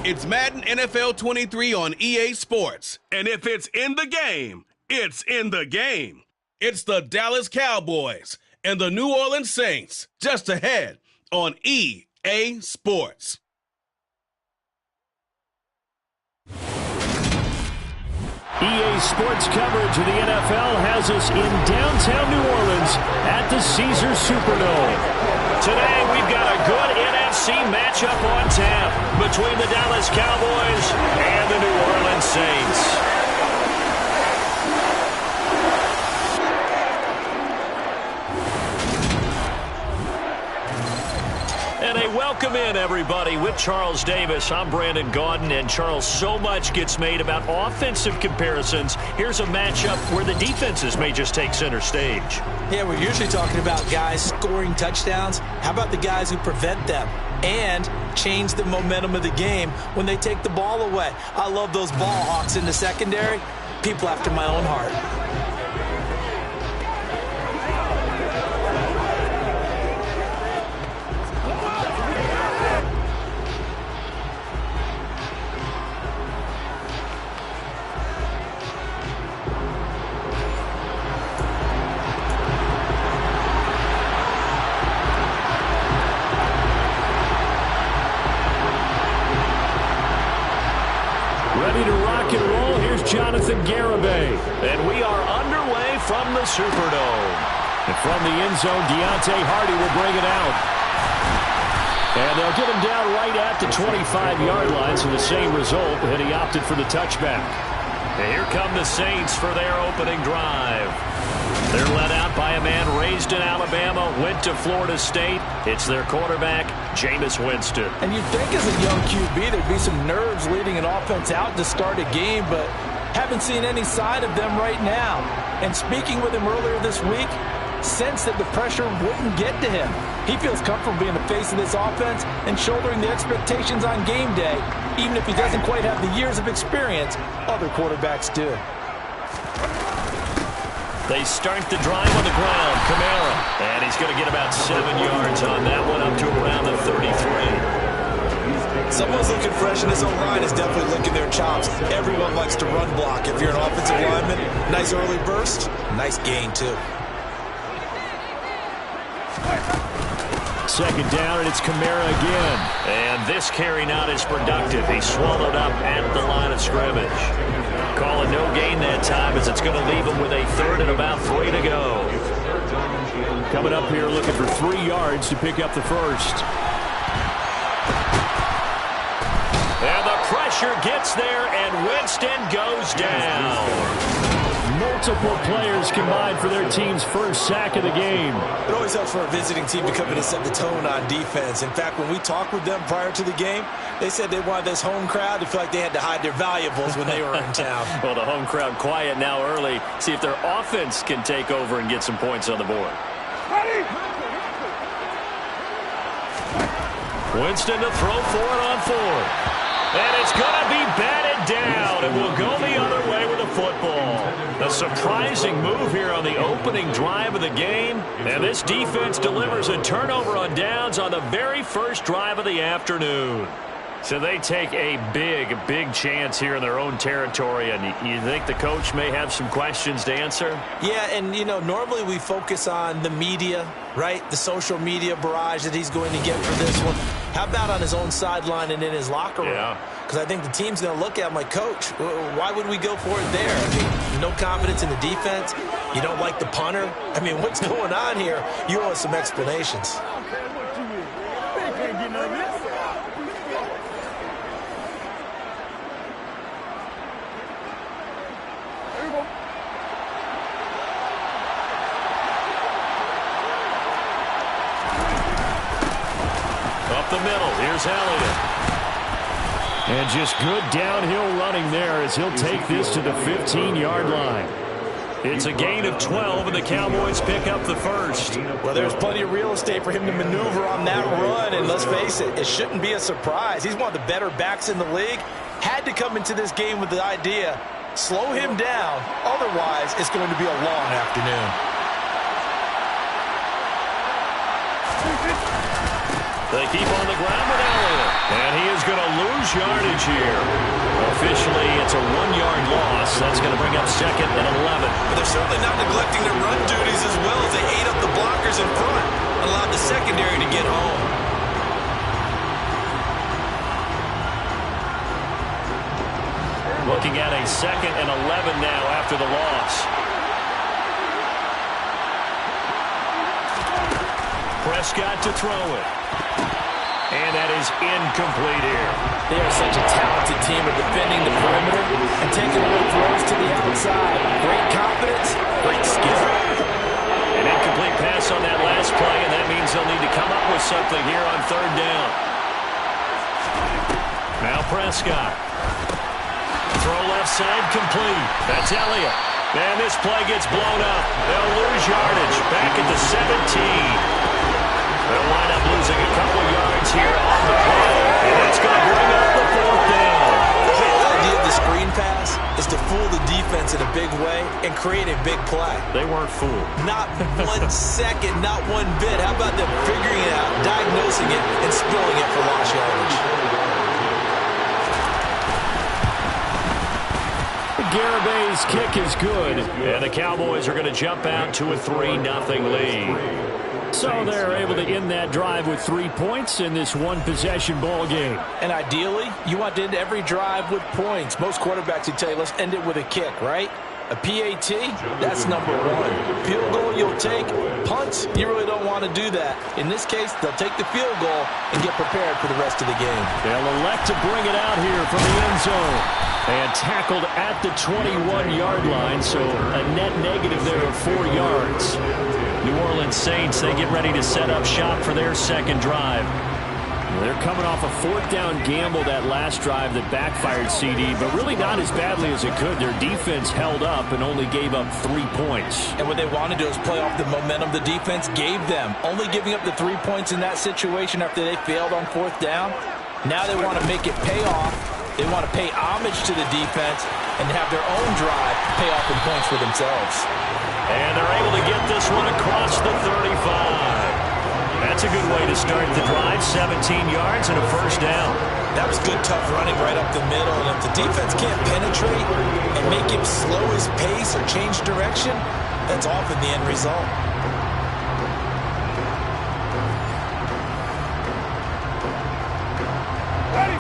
It's Madden NFL 23 on EA Sports. And if it's in the game, it's in the game. It's the Dallas Cowboys and the New Orleans Saints just ahead on EA Sports. EA Sports coverage of the NFL has us in downtown New Orleans at the Caesars Superdome. Today, we've got a good NFC matchup on tap between the Dallas Cowboys and the New Orleans Saints. And a welcome in, everybody, with Charles Davis. I'm Brandon Gaudin, and Charles, so much gets made about offensive comparisons. Here's a matchup where the defenses may just take center stage. Yeah, we're usually talking about guys scoring touchdowns. How about the guys who prevent them and change the momentum of the game when they take the ball away? I love those ball hawks in the secondary. People after my own heart. And we are underway from the Superdome. And from the end zone, Deontay Hardy will bring it out. And they'll get him down right at the 25-yard line, so the same result, and he opted for the touchback. And here come the Saints for their opening drive. They're led out by a man raised in Alabama, went to Florida State. It's their quarterback, Jameis Winston. And you'd think as a young QB there'd be some nerves leading an offense out to start a game, but haven't seen any sign of them right now. And speaking with him earlier this week, sensed that the pressure wouldn't get to him. He feels comfortable being the face of this offense and shouldering the expectations on game day, even if he doesn't quite have the years of experience other quarterbacks do. They start the drive on the ground. Kamara. And he's going to get about 7 yards on that one, up to around the 33. Someone's looking fresh, and this O-line is definitely licking their chops. Everyone likes to run block. If you're an offensive lineman, nice early burst, nice gain too. Second down, and it's Kamara again. And this carry not as productive. He swallowed up at the line of scrimmage. Calling no gain that time, as it's going to leave him with a third and about 3 to go. Coming up here looking for 3 yards to pick up the first. And the pressure gets there, and Winston goes down. Multiple players combined for their team's first sack of the game. It always helps for a visiting team to come in and set the tone on defense. In fact, when we talked with them prior to the game, they said they wanted this home crowd to feel like they had to hide their valuables when they were in town. Well, the home crowd quiet now early. See if their offense can take over and get some points on the board. Ready? Winston to throw for it on 4. And it's going to be batted down, and we'll go the other way with the football. A surprising move here on the opening drive of the game, and this defense delivers a turnover on downs on the very first drive of the afternoon. So they take a big chance here in their own territory, and you think the coach may have some questions to answer? Yeah, and, you know, normally we focus on the media, right? The social media barrage that he's going to get for this one. How about on his own sideline and in his locker room? Yeah. Because I think the team's going to look at him like, Coach, why would we go for it there? I mean, no confidence in the defense. You don't like the punter. I mean, what's going on here? You owe us some explanations. Up the middle, here's Elliott. And just good downhill running there as he'll take this to the 15-yard line. It's a gain of 12, and the Cowboys pick up the first. Well, there's plenty of real estate for him to maneuver on that run, and let's face it, it shouldn't be a surprise. He's one of the better backs in the league. Had to come into this game with the idea, slow him down, otherwise it's going to be a long afternoon. They keep on the ground with Elliott. And he is going to lose yardage here. Officially, it's a 1-yard loss. That's going to bring up 2nd and 11. But they're certainly not neglecting their run duties as well as they ate up the blockers in front and allowed the secondary to get home. Looking at a 2nd and 11 now after the loss. Prescott to throw it. And that is incomplete here. They are such a talented team at defending the perimeter and taking away throws to the outside. Great confidence, great skill. An incomplete pass on that last play, and that means they'll need to come up with something here on 3rd down. Now Prescott. Throw left side complete. That's Elliott. And this play gets blown up. They'll lose yardage. Back at the 17. They'll wind up losing a couple yards here on the play. And that's going to bring up the 4th down. The whole idea of the screen pass is to fool the defense in a big way and create a big play. They weren't fooled. Not 1 second, not 1 bit. How about them figuring it out, diagnosing it, and spilling it for lost yardage? Garabay's kick is good, and the Cowboys are going to jump out to a 3-0 lead. So they're able to end that drive with 3 points in this one-possession ball game. And ideally, you want to end every drive with points. Most quarterbacks would tell you, let's end it with a kick, right? A PAT, that's number 1. Field goal you'll take. Punts, you really don't want to do that. In this case, they'll take the field goal and get prepared for the rest of the game. They'll elect to bring it out here from the end zone. And tackled at the 21-yard line, so a net negative there of 4 yards. New Orleans Saints, they get ready to set up shop for their 2nd drive. They're coming off a 4th down gamble that last drive that backfired CD, but really not as badly as it could. Their defense held up and only gave up 3 points. And what they want to do is play off the momentum the defense gave them. Only giving up the 3 points in that situation after they failed on 4th down. Now they want to make it pay off. They want to pay homage to the defense and have their own drive pay off in points for themselves. And they're able to get this one across the 35. That's a good way to start the drive. 17 yards and a 1st down. That was good, tough running right up the middle. And if the defense can't penetrate and make him slow his pace or change direction, that's often the end result.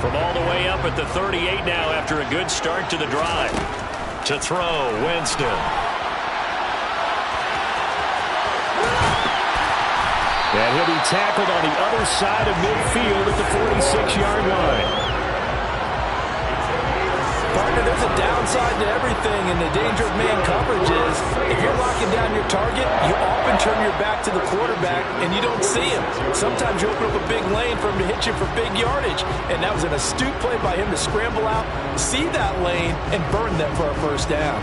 From all the way up at the 38 now after a good start to the drive. To throw, Winston. And he'll be tackled on the other side of midfield at the 46-yard line. Partner, there's a downside to everything, and the danger of man coverage is if you're locking down your target, you often turn your back to the quarterback and you don't see him. Sometimes you open up a big lane for him to hit you for big yardage, and that was an astute play by him to scramble out, see that lane, and burn them for a 1st down.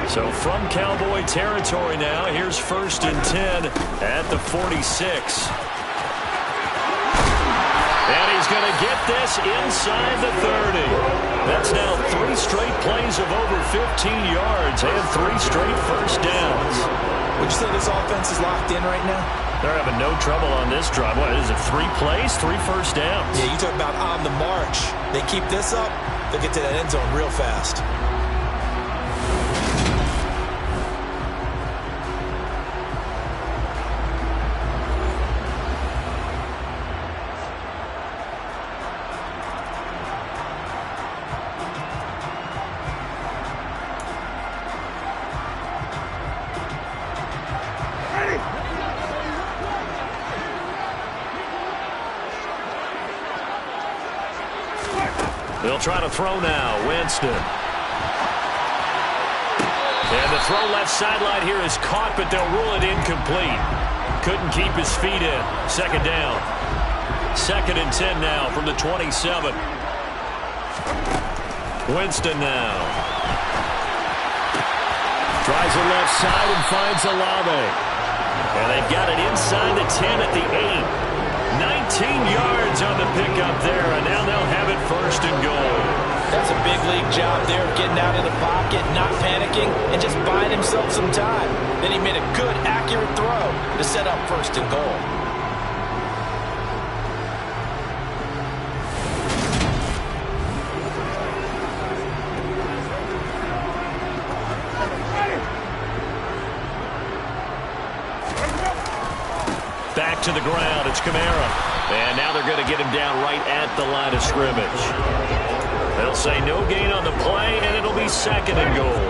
So from Cowboy territory now, here's 1st and 10 at the 46. And he's going to get this inside the 30. That's now 3 straight plays of over 15 yards and 3 straight 1st downs. Would you say this offense is locked in right now? They're having no trouble on this drive. What is it, 3 plays, 3 1st downs? Yeah, you talk about on the march. They keep this up, they'll get to that end zone real fast. They'll try to throw now. Winston. And the throw left sideline here is caught, but they'll rule it incomplete. Couldn't keep his feet in. 2nd down. 2nd and 10 now from the 27. Winston now. Tries the left side and finds Olave. And they've got it inside the 10 at the 8. 19 yards on the pickup there, and now they'll have it 1st and goal. That's a big league job there of getting out of the pocket, not panicking, and just buying himself some time. Then he made a good, accurate throw to set up first and goal. Back to the ground, it's Kamara. And now they're going to get him down right at the line of scrimmage. They'll say no gain on the play, and it'll be second and goal.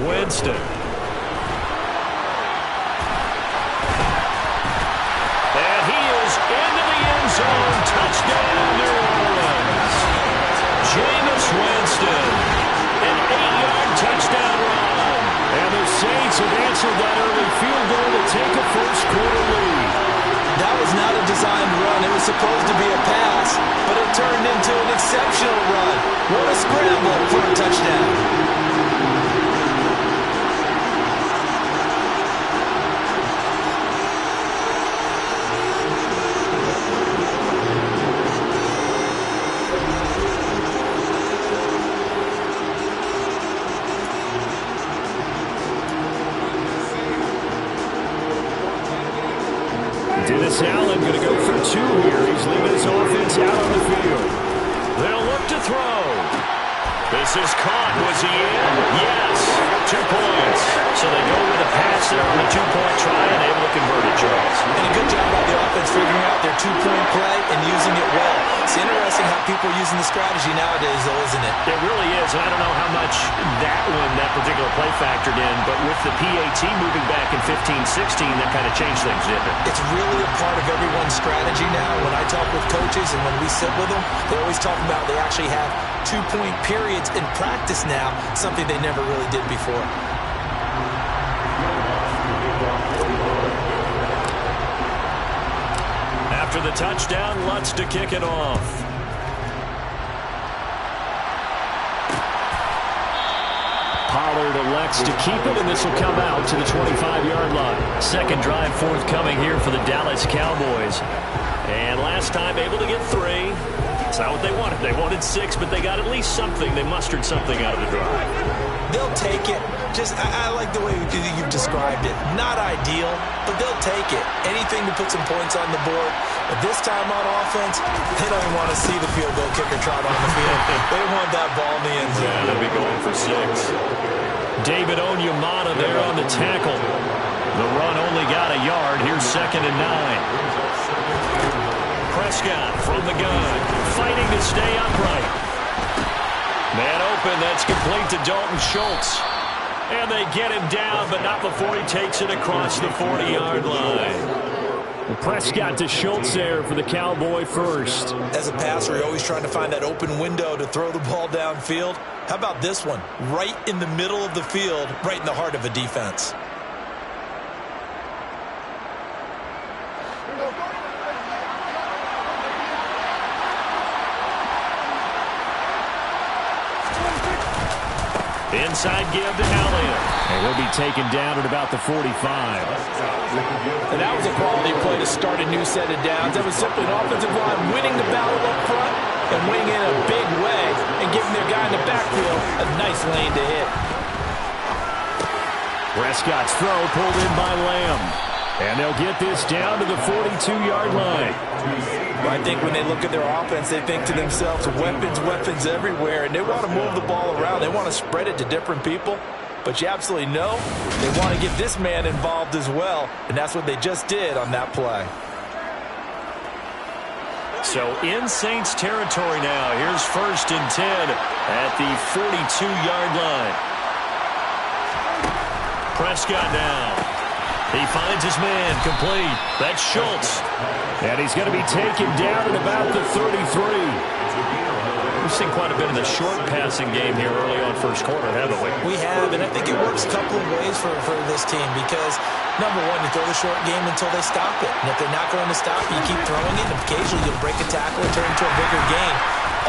Winston. And he is into the end zone. Touchdown, New Orleans. Jameis Winston. An 8-yard touchdown run. And the Saints have answered that early field goal to take a first-quarter lead. That was not a designed run. It was supposed to be a pass, but it turned into an exceptional run. What a scramble for a touchdown. Dennis Allen going to go for two here. He's leaving his offense out on the field. They'll look to throw. This is caught. Was he in? Yes. 2 points. So they go with a pass there on the 2-point try and able to convert it, Charles. And a good job by the offense figuring out their 2-point play and using it well. It's interesting how people are using the strategy nowadays, though, isn't it? It really is, and I don't know how much that particular play factored in, but with the PAT moving back in 15-16, that kind of changed things, didn't it? It's really a part of everyone's strategy now. When I talk with coaches and when we sit with them, they always talk about they actually have 2-point periods in practice now, something they never really did before. After the touchdown, Lutz to kick it off. Pollard elects to keep it, and this will come out to the 25-yard line. Second drive forthcoming here for the Dallas Cowboys. And last time able to get 3. It's not what they wanted. They wanted 6, but they got at least something. They mustered something out of the drive. They'll take it. I like the way you've described it. Not ideal, but they'll take it. Anything to put some points on the board. But this time on offense, they don't even want to see the field goal kicker trot on the field. They want that ball in the end zone. Yeah, they'll be going for 6. David Onyemata there on the tackle. The run only got a yard. Here's 2nd and 9. Prescott from the gun, fighting to stay upright. Man open, that's complete to Dalton Schultz. And they get him down, but not before he takes it across the 40-yard line. Prescott to Schultz there for the Cowboy first. As a passer, you're always trying to find that open window to throw the ball downfield. How about this one? Right in the middle of the field, right in the heart of a defense. Inside give to Elliott. And he'll be taken down at about the 45. And that was a quality play to start a new set of downs. That was simply an offensive line winning the battle up front and winning in a big way and giving their guy in the backfield a nice lane to hit. Prescott's throw pulled in by Lamb. And they'll get this down to the 42-yard line. Well, I think when they look at their offense, they think to themselves, weapons everywhere, and they want to move the ball around. They want to spread it to different people. But you absolutely know they want to get this man involved as well, and that's what they just did on that play. So in Saints territory now. Here's 1st and 10 at the 42-yard line. Prescott now. He finds his man complete. That's Schultz. And he's going to be taken down at about the 33. We've seen quite a bit of the short passing game here early on first quarter, haven't we? We have, and I think it works a couple of ways for this team because, number one, you throw the short game until they stop it. And if they're not going to stop it, you keep throwing it, and occasionally you'll break a tackle and turn it into a bigger game.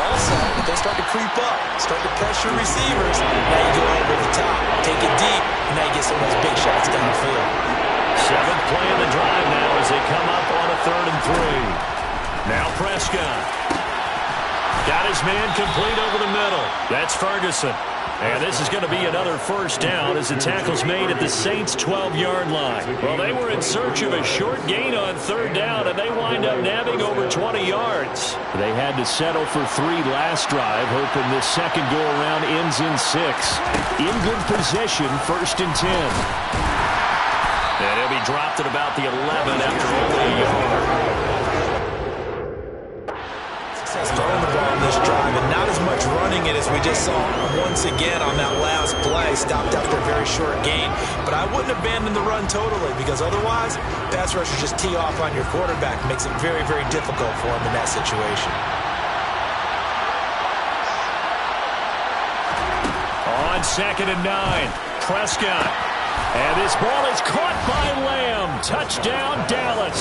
Also, if they start to creep up, start to pressure receivers, now you go over the top, take it deep, and now you get some of those big shots downfield. 7th play of the drive now as they come up on a 3rd and 3. Now Prescott. Got his man complete over the middle. That's Ferguson. And this is going to be another first down as the tackle's made at the Saints' 12-yard line. Well, they were in search of a short gain on third down, and they wind up nabbing over 20 yards. They had to settle for 3 last drive, hoping this second go-around ends in 6. In good position, 1st and 10. And he'll be dropped at about the 11 after only a yard. Throwing the ball on this drive, and not as much running it as we just saw once again on that last play. Stopped after a very short gain, but I wouldn't abandon the run totally, because otherwise, pass rushers just tee off on your quarterback. Makes it very, very difficult for him in that situation. On 2nd and 9, Prescott. And this ball is caught by Lamb. Touchdown, Dallas.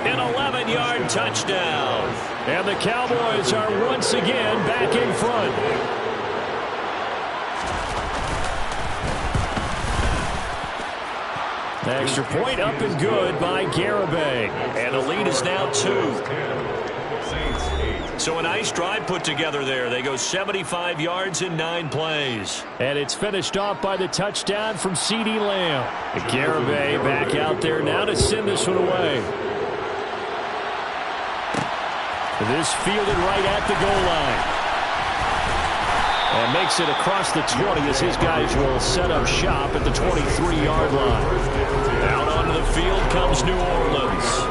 An 11-yard touchdown. And the Cowboys are once again back in front. The extra point up and good by Garibay. And the lead is now 2. So a nice drive put together there. They go 75 yards in 9 plays. And it's finished off by the touchdown from CeeDee Lamb. Garibay back out there now to send this one away. This fielded right at the goal line. And makes it across the 20 as his guys will set up shop at the 23-yard line. Out onto the field comes New Orleans.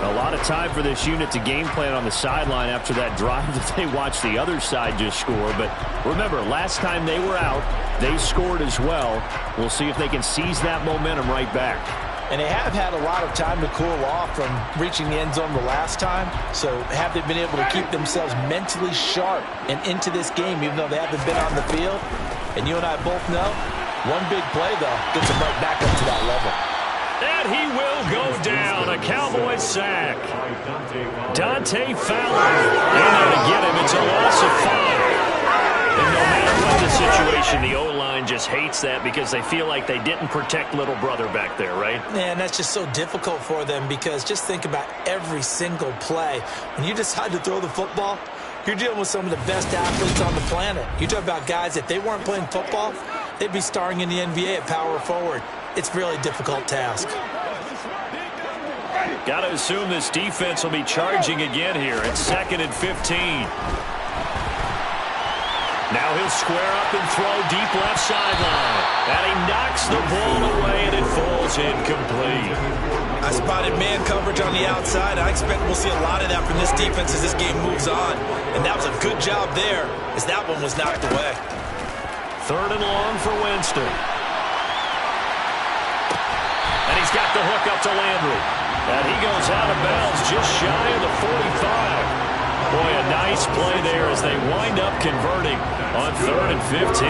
A lot of time for this unit to game plan on the sideline after that drive that they watched the other side just score. But remember, last time they were out, they scored as well. We'll see if they can seize that momentum right back. And they have had a lot of time to cool off from reaching the end zone the last time. So have they been able to keep themselves mentally sharp and into this game, even though they haven't been on the field? And you and I both know, one big play, though, gets them right back up to that level. And he will go down. A Cowboys sack. Dante Fowler in there to get him. It's a loss of 5. And no matter what the situation, the O-line just hates that because they feel like they didn't protect little brother back there, right? Man, that's just so difficult for them because just think about every single play. When you decide to throw the football, you're dealing with some of the best athletes on the planet. You talk about guys, if they weren't playing football, they'd be starring in the NBA at power forward. It's a really difficult task. Got to assume this defense will be charging again here. It's 2nd and 15. Now he'll square up and throw deep left sideline. And he knocks the ball away, and it falls incomplete. I spotted man coverage on the outside. I expect we'll see a lot of that from this defense as this game moves on. And that was a good job there as that one was knocked away. 3rd and long for Winston. And he's got the hook up to Landry. And he goes out of bounds just shy of the 45. Boy, a nice play there as they wind up converting on 3rd and 15.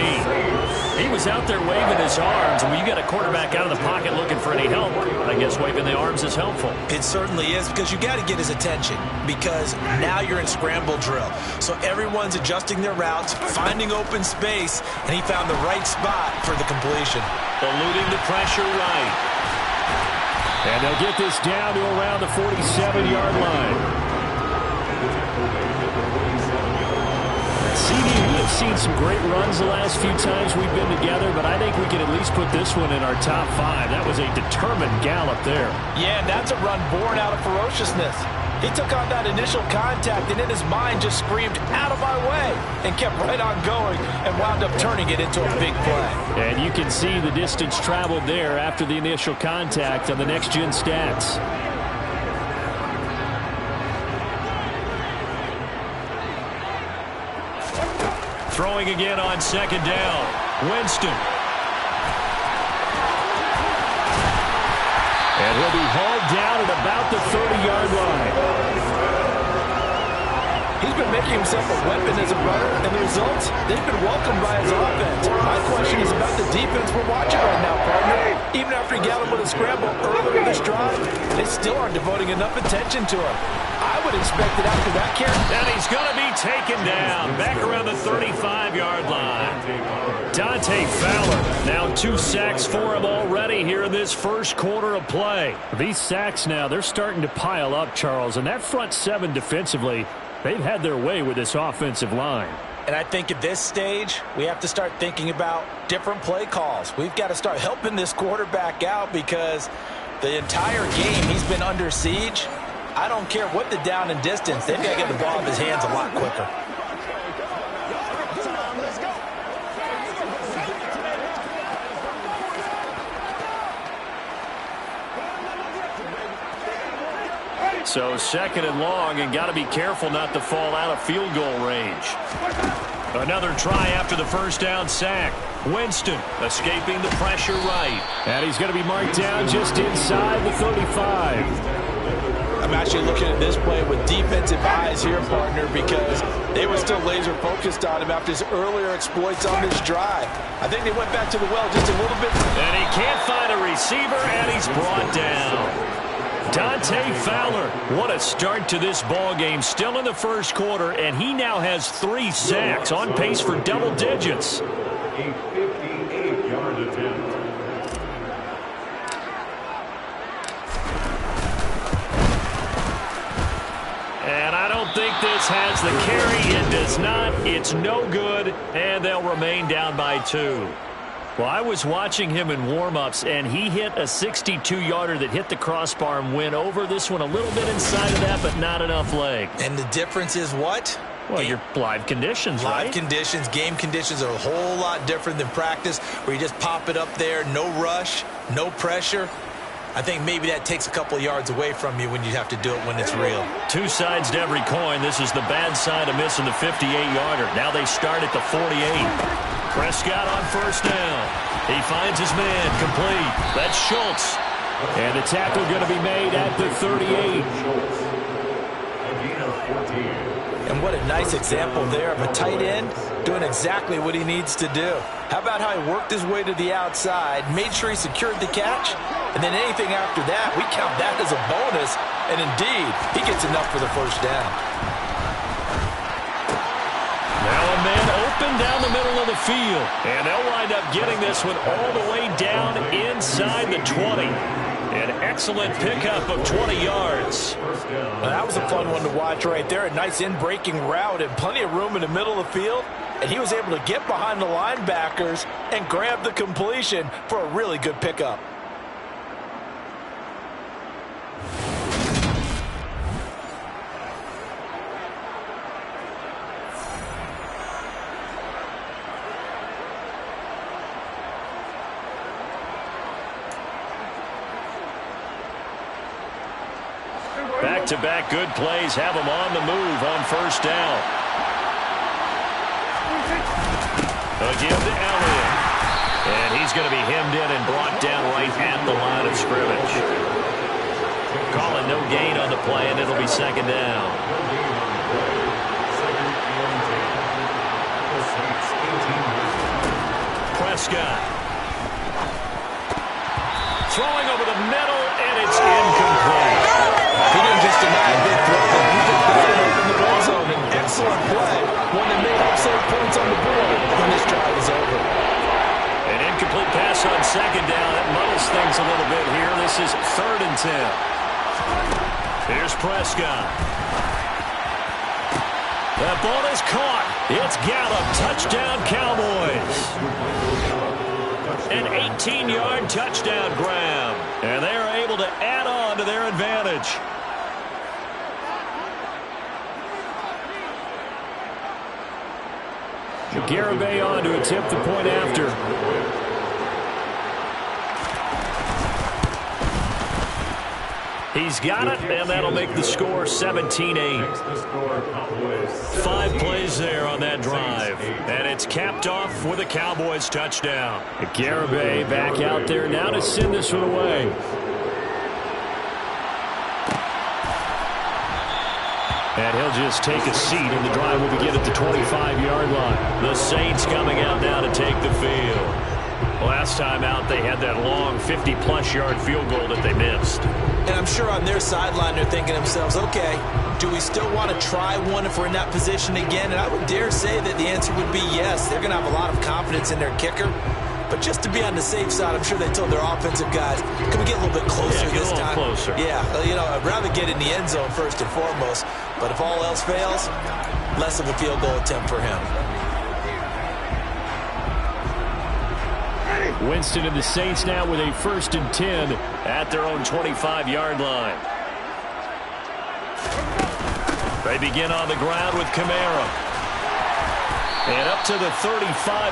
He was out there waving his arms, and when you got a quarterback out of the pocket looking for any help, I guess waving the arms is helpful. It certainly is, because you got to get his attention, because now you're in scramble drill. So everyone's adjusting their routes, finding open space, and he found the right spot for the completion. Eluding the pressure right. And they'll get this down to around the 47-yard line. CeeDee, we have seen some great runs the last few times we've been together, but I think we can at least put this one in our top 5. That was a determined gallop there. Yeah, and that's a run born out of ferociousness. He took on that initial contact, and in his mind just screamed, "Out of my way," and kept right on going and wound up turning it into a big play. And you can see the distance traveled there after the initial contact on the next-gen stats. Throwing again on 2nd down. Winston. And he'll be hauled down at about the 30-yard line. He's been making himself a weapon as a runner, and the results, they've been welcomed by his offense. My question is about the defense we're watching right now, partner. Even after he got him with a scramble earlier this first drive, they still aren't devoting enough attention to him. I would expect it after that carry. And he's going to be taken down back around the 35-yard line. Dante Fowler, now 2 sacks for him already here in this first quarter of play. These sacks now, they're starting to pile up, Charles, and that front seven defensively, they've had their way with this offensive line. And I think at this stage, we have to start thinking about different play calls. We've got to start helping this quarterback out because the entire game he's been under siege. I don't care what the down and distance. They've got to get the ball in his hands a lot quicker. So 2nd and long, and got to be careful not to fall out of field goal range. Another try after the first down sack. Winston escaping the pressure right. And he's going to be marked down just inside the 35. I'm actually looking at this play with defensive eyes here, partner, because they were still laser focused on him after his earlier exploits on this drive. I think they went back to the well just a little bit. And he can't find a receiver, and he's brought down. Dante Fowler, what a start to this ball game. Still in the first quarter, and he now has 3 sacks, on pace for double digits. A 58-yard attempt. And I don't think this has the carry. It does not. It's no good, and they'll remain down by 2. Well, I was watching him in warm-ups, and he hit a 62-yarder that hit the crossbar and went over. This one a little bit inside of that, but not enough leg. And the difference is what? Well, your live conditions, right? Live conditions, game conditions are a whole lot different than practice, where you just pop it up there, no rush, no pressure. I think maybe that takes a couple of yards away from you when you have to do it when it's real. 2 sides to every coin. This is the bad side of missing the 58-yarder. Now they start at the 48. Prescott on first down. He finds his man complete. That's Schultz. And the tackle going to be made at the 38. And what a nice example there of a tight end doing exactly what he needs to do. How about how he worked his way to the outside, made sure he secured the catch, and then anything after that, we count that as a bonus. And indeed, he gets enough for the first down. Now a man open down the middle of the field. And they'll wind up getting this one all the way down inside the 20. An excellent pickup of 20 yards. Well, that was a fun one to watch right there. A nice in-breaking route and plenty of room in the middle of the field. And he was able to get behind the linebackers and grab the completion for a really good pickup. Back-to-back good plays have him on the move on first down. Again to Elliott. And he's going to be hemmed in and brought down right at the line of scrimmage. Calling no gain on the play, and it'll be second down. Prescott. Throwing over the middle, and it's incomplete. He didn't just deny a big throw. He just got it up in the red zone. An excellent play. One that made excellent points on the board when this drive is over. An incomplete pass on second down. That muddles things a little bit here. This is 3rd and 10. Here's Prescott. That ball is caught. It's Gallup. Touchdown, Cowboys. An 18-yard touchdown grab. And they are able to add on to their advantage. Garibay on to attempt the point after. He's got it, and that'll make the score 17-8. 5 plays there on that drive. And it's capped off with a Cowboys touchdown. Garibay back out there now to send this one away. And he'll just take a seat, and the drive will begin at the 25-yard line. The Saints coming out now to take the field. Last time out, they had that long 50-plus yard field goal that they missed. And I'm sure on their sideline they're thinking to themselves, okay, do we still want to try one if we're in that position again? And I would dare say that the answer would be yes. They're going to have a lot of confidence in their kicker. But just to be on the safe side, I'm sure they told their offensive guys, can we get a little bit closer this time? Closer. Yeah, I'd rather get in the end zone first and foremost. But if all else fails, less of a field goal attempt for him. Winston and the Saints now with a 1st and 10 at their own 25-yard line. They begin on the ground with Kamara. And up to the 35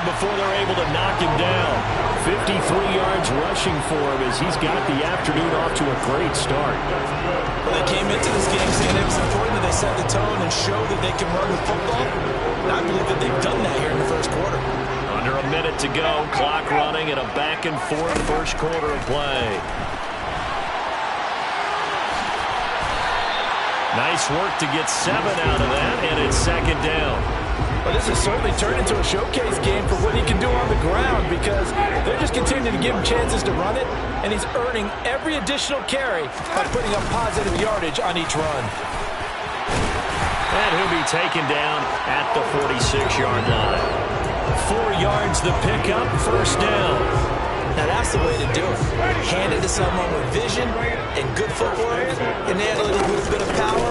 before they're able to knock him down. 53 yards rushing for him as he's got the afternoon off to a great start. Well, they came into this game saying it was important that they set the tone and show that they can run the football. And I believe that they've done that here in the first quarter. Under a minute to go, clock running, and a back-and-forth first quarter of play. Nice work to get 7 out of that, and it's 2nd down. Well, this has certainly turned into a showcase game for what he can do on the ground because they're just continuing to give him chances to run it, and he's earning every additional carry by putting up positive yardage on each run. And he'll be taken down at the 46-yard line. 4 yards the pickup, 1st down. Now that's the way to do it. Hand it to someone with vision and good footwork, and add a little bit of power,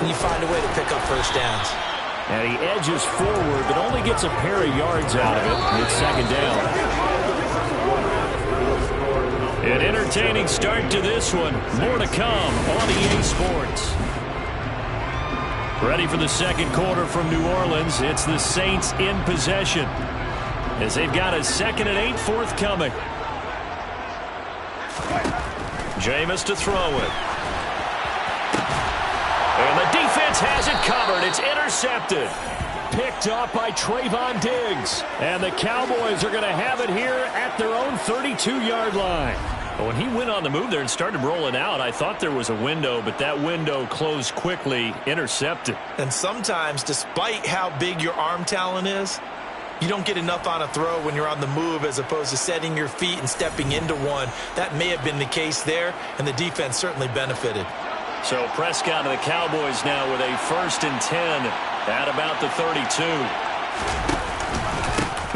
and you find a way to pick up 1st downs. And he edges forward, but only gets a pair of yards out of it. It's 2nd down. An entertaining start to this one. More to come on EA Sports. Ready for the 2nd quarter from New Orleans. It's the Saints in possession as they've got a 2nd and 8 forthcoming. Jameis to throw it. And the defense has it covered. It's intercepted. Picked off by Trayvon Diggs. And the Cowboys are going to have it here at their own 32-yard line. When he went on the move there and started rolling out, I thought there was a window, but that window closed quickly, intercepted. And sometimes, despite how big your arm talent is, you don't get enough on a throw when you're on the move as opposed to setting your feet and stepping into one. That may have been the case there, and the defense certainly benefited. So Prescott and the Cowboys now with a 1st and 10 at about the 32.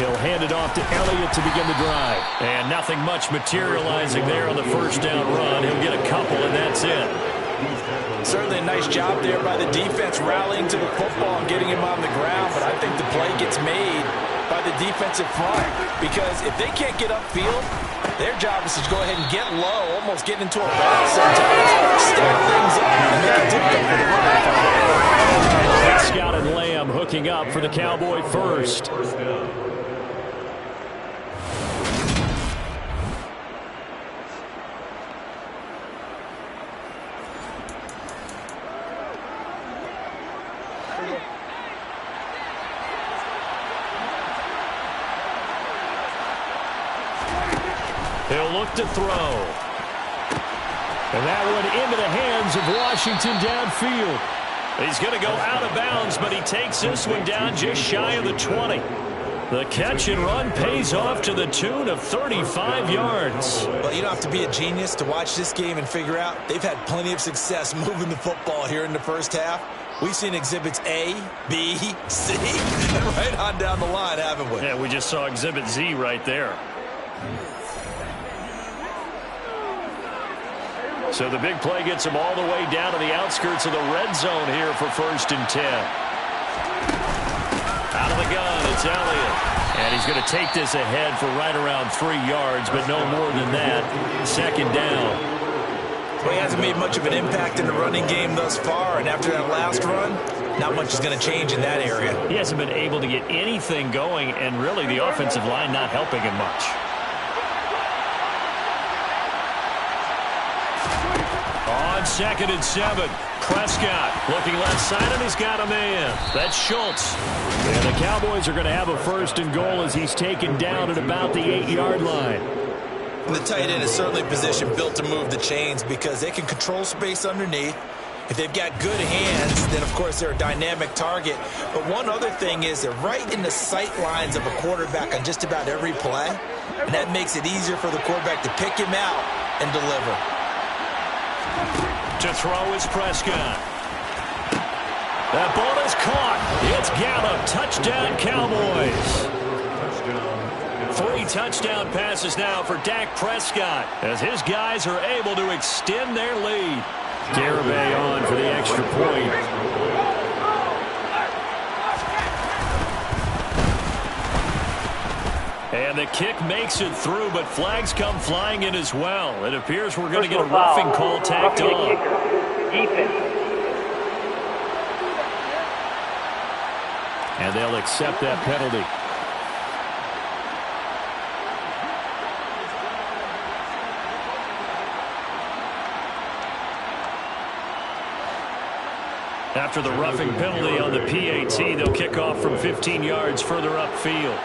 He'll hand it off to Elliott to begin the drive. And nothing much materializing there on the 1st down run. He'll get a couple, and that's it. Certainly a nice job there by the defense rallying to the football and getting him on the ground. But I think the play gets made by the defensive front because if they can't get upfield, their job is to go ahead and get low, almost get into a bounce sometimes, stack things up, and make it difficult for the running back. Prescott and Lamb hooking up for the Cowboy 1st. He'll look to throw. And that one into the hands of Washington downfield. He's going to go out of bounds, but he takes this one down just shy of the 20. The catch and run pays off to the tune of 35 yards. Well, you don't have to be a genius to watch this game and figure out they've had plenty of success moving the football here in the first half. We've seen exhibits A, B, C, and right on down the line, haven't we? Yeah, we just saw exhibit Z right there. So the big play gets him all the way down to the outskirts of the red zone here for 1st and 10. Out of the gun, it's Elliott. And he's going to take this ahead for right around 3 yards, but no more than that. 2nd down. Well, he hasn't made much of an impact in the running game thus far, and after that last run, not much is going to change in that area. He hasn't been able to get anything going, and really the offensive line not helping him much. On 2nd and 7, Prescott looking left side, and he's got a man. That's Schultz. And the Cowboys are going to have a 1st and goal as he's taken down at about the 8-yard line. And the tight end is certainly a position built to move the chains because they can control space underneath. If they've got good hands, then, of course, they're a dynamic target. But one other thing is they're right in the sight lines of a quarterback on just about every play. and that makes it easier for the quarterback to pick him out and deliver. To throw is Prescott. That ball is caught. It's Gallup. Touchdown, Cowboys. 3 touchdown passes now for Dak Prescott as his guys are able to extend their lead. Garibay on for the extra point. And the kick makes it through, but flags come flying in as well. It appears we're going to get a roughing call tacked on. And they'll accept that penalty. After the roughing penalty on the PAT, they'll kick off from 15 yards further upfield.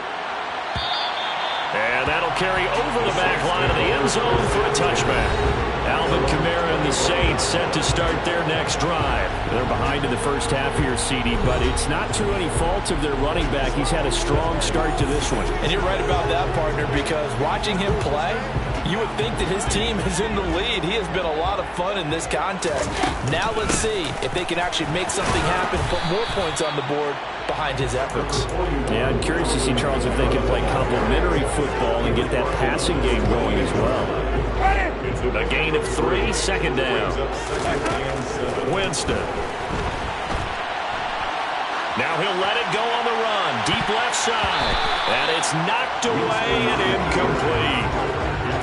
And that'll carry over the back line of the end zone for a touchback. Alvin Kamara and the Saints set to start their next drive. They're behind in the first half here, CD, but it's not to any fault of their running back. He's had a strong start to this one. And you're right about that, partner, because watching him play, you would think that his team is in the lead. He has been a lot of fun in this contest. Now let's see if they can actually make something happen, put more points on the board behind his efforts. Yeah, I'm curious to see, Charles, if they can play complementary football and get that passing game going as well. A gain of 3, second down. Winston. Now he'll let it go on the run. Deep left side. And it's knocked away and incomplete.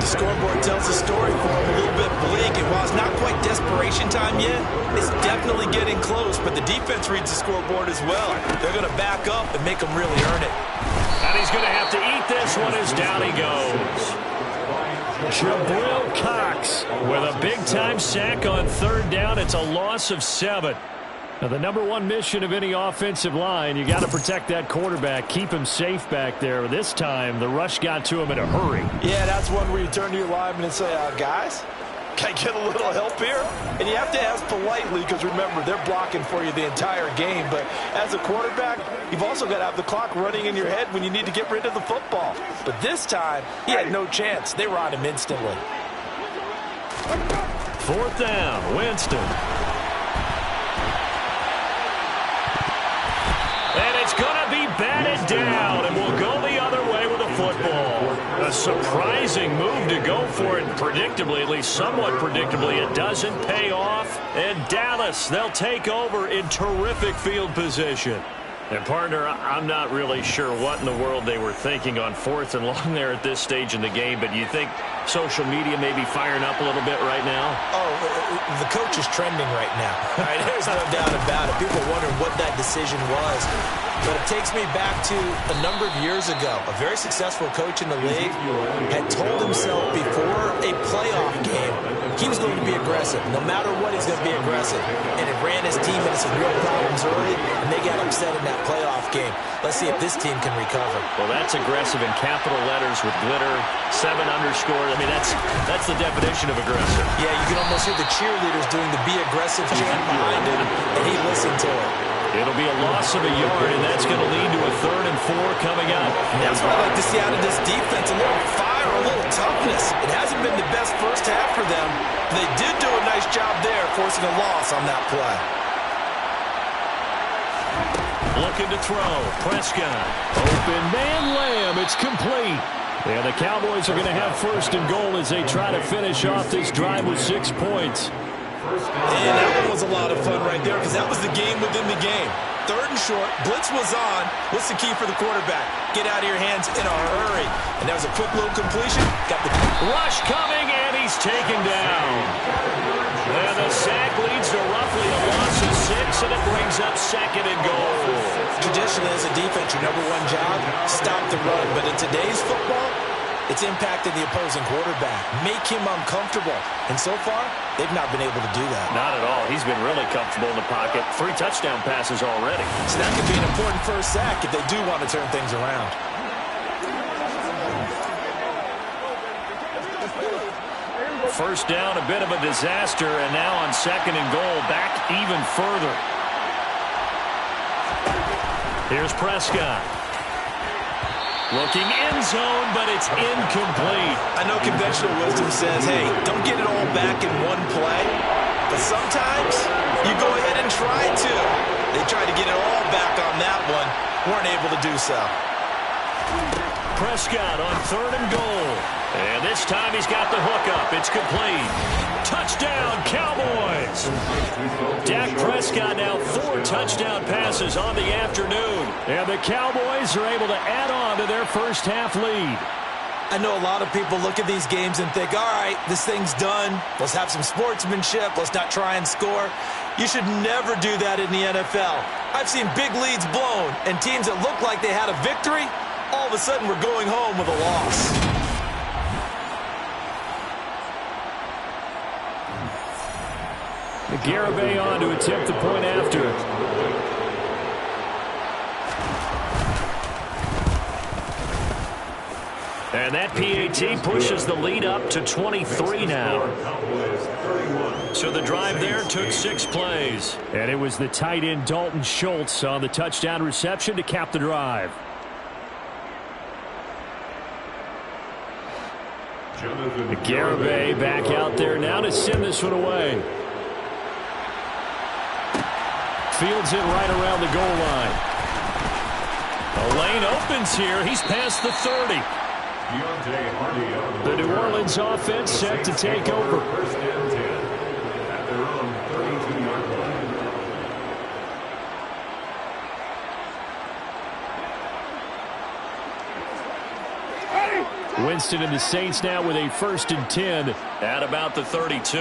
The scoreboard tells the story for him a little bit bleak, and while it's not quite desperation time yet, it's definitely getting close, but the defense reads the scoreboard as well. They're going to back up and make him really earn it. And he's going to have to eat this one as down he goes. Jabril Cox with a big-time sack on third down. It's a loss of 7. Now, the number one mission of any offensive line, you got to protect that quarterback, keep him safe back there. This time, the rush got to him in a hurry. Yeah, that's one where you turn to your lineman and say, guys, can I get a little help here? And you have to ask politely because, remember, they're blocking for you the entire game. But as a quarterback, you've also got to have the clock running in your head when you need to get rid of the football. But this time, he had no chance. They were on him instantly. 4th down, Winston. And it's going to be batted down, and we'll go the other way with the football. A surprising move to go for it, predictably, at least somewhat predictably. It doesn't pay off, and Dallas, they'll take over in terrific field position. And, partner, I'm not really sure what in the world they were thinking on 4th and long there at this stage in the game, but you think social media may be firing up a little bit right now? Oh, the coach is trending right now. All right, there's no doubt about it. People are wondering what that decision was. But it takes me back to a number of years ago. A very successful coach in the league had told himself before a playoff game he was going to be aggressive. No matter what, he's going to be aggressive. And it ran his team into some real problems early, and they got upset in that playoff game. Let's see if this team can recover. Well, that's aggressive in capital letters with glitter, 7 underscore. I mean, that's the definition of aggressive. Yeah, you can almost hear the cheerleaders doing the be aggressive chant behind him, and he listened to it. It'll be a loss of a yard, and that's going to lead to a 3rd and 4 coming up. That's what I like to see out of this defense, a little fire, a little toughness. It hasn't been the best first half for them. They did do a nice job there, forcing a loss on that play. Looking to throw. Prescott. Open man, Lamb. It's complete. And the Cowboys are going to have 1st and goal as they try to finish off this drive with 6 points. And that one was a lot of fun right there because that was the game within the game. 3rd and short, blitz was on. What's the key for the quarterback? Get out of your hands in a hurry. And that was a quick little completion. Got the rush coming, and he's taken down. And the sack leads to roughly a loss of 6, and it brings up 2nd and goal. Traditionally, as a defense, your number one job, stop the run. But in today's football, it's impacted the opposing quarterback. Make him uncomfortable. And so far, they've not been able to do that. Not at all. He's been really comfortable in the pocket. 3 touchdown passes already. So that could be an important first sack if they do want to turn things around. First down, a bit of a disaster, and now on 2nd and goal, back even further. Here's Prescott. Looking end zone, but it's incomplete. I know conventional wisdom says, hey, don't get it all back in one play. But sometimes you go ahead and try to. They tried to get it all back on that one. Weren't able to do so. Prescott on 3rd and goal. And this time he's got the hookup. It's complete. Touchdown, Cowboys. Dak Prescott now 4 touchdown passes on the afternoon. And the Cowboys are able to add on to their first half lead. I know a lot of people look at these games and think, all right, this thing's done. Let's have some sportsmanship. Let's not try and score. You should never do that in the NFL. I've seen big leads blown, and teams that look like they had a victory, all of a sudden we're going home with a loss. Garibay on to attempt the point after. And that PAT pushes the lead up to 23 now. So the drive there took 6 plays. And it was the tight end Dalton Schultz on the touchdown reception to cap the drive. Garibay back out there now to send this one away. Fields it right around the goal line. The lane opens here. He's past the 30. The New Orleans offense set to take over. First and 10 at their own 32-yard line. Winston and the Saints now with a 1st and 10 at about the 32.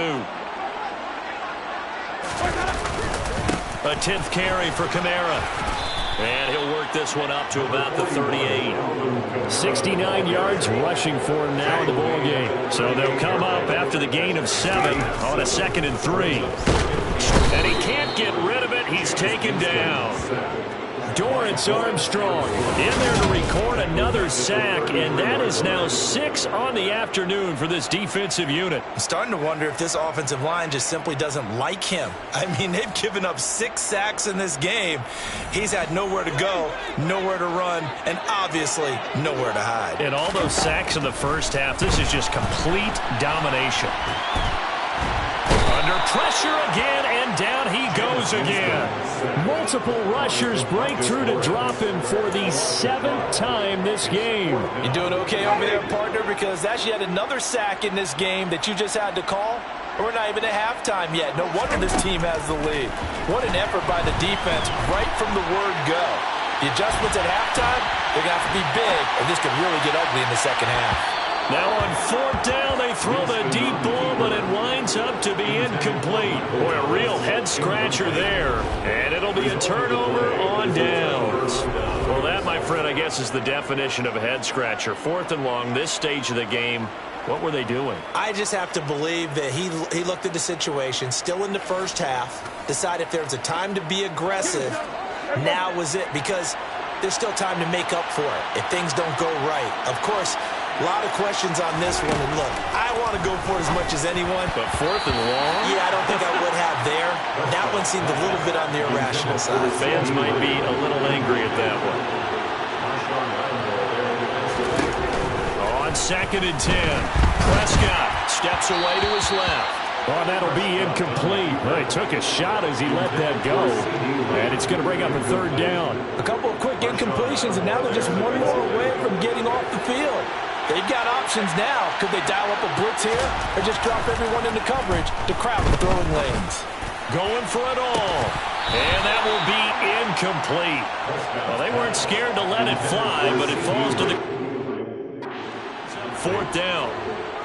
A 10th carry for Kamara. And he'll work this one up to about the 38. 69 yards rushing for him now in the ball game. So they'll come up after the gain of 7 on a 2nd and 3. And he can't get rid of it. He's taken down. Dorrance Armstrong in there to record another sack, and that is now 6 on the afternoon for this defensive unit. I'm starting to wonder if this offensive line just simply doesn't like him. I mean, they've given up 6 sacks in this game. He's had nowhere to go, nowhere to run, and obviously nowhere to hide. And all those sacks in the first half, this is just complete domination. Under pressure again, and down he goes again. Multiple rushers break through to drop him for the 7th time this game. You doing okay over there, partner? Because that's yet another sack in this game that you just had to call. We're not even at halftime yet. No wonder this team has the lead. What an effort by the defense right from the word go. The adjustments at halftime, they're going to have to be big, or this could really get ugly in the second half. Now on 4th down, they throw the deep ball, but it winds up to be incomplete. Boy, a real head-scratcher there. And it'll be a turnover on downs. Well, that, my friend, I guess is the definition of a head-scratcher. 4th and long, this stage of the game. What were they doing? I just have to believe that he looked at the situation, still in the first half, decided if there was a time to be aggressive, now was it, because there's still time to make up for it if things don't go right. Of course, a lot of questions on this one. And look, I want to go for it as much as anyone. But 4th and long? Yeah, I don't think I would have there. That one seemed a little bit on the irrational side. Fans might be a little angry at that one. On 2nd and 10, Prescott steps away to his left. Oh, that'll be incomplete. Well, he took a shot as he let that go. And it's going to bring up a 3rd down. A couple of quick incompletions, and now they're just one more away from getting off the field. They've got options now. Could they dial up a blitz here or just drop everyone into coverage to crowd the throwing lanes? Going for it all. And that will be incomplete. Well, they weren't scared to let it fly, but it falls to the 4th down.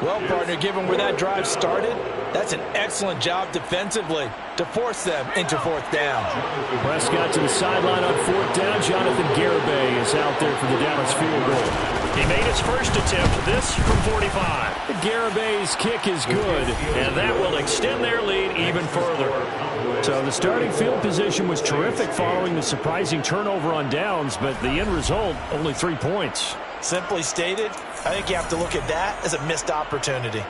Well, partner, given where that drive started, that's an excellent job defensively to force them into 4th down. Prescott to the sideline on 4th down. Jonathan Garibay is out there for the Dallas field goal. He made his first attempt, this from 45. Garibay's kick is good, and that will extend their lead even further. So the starting field position was terrific following the surprising turnover on downs, but the end result, only 3 points. Simply stated, I think you have to look at that as a missed opportunity.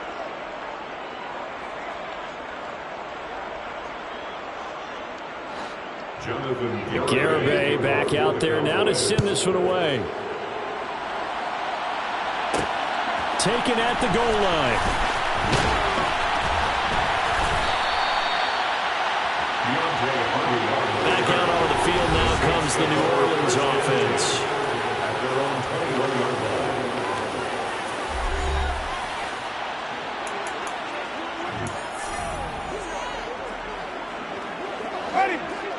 Garibay back out there now to send this one away. taken at the goal line. Back out onto the field now comes the New Orleans offense. At their own 21-yard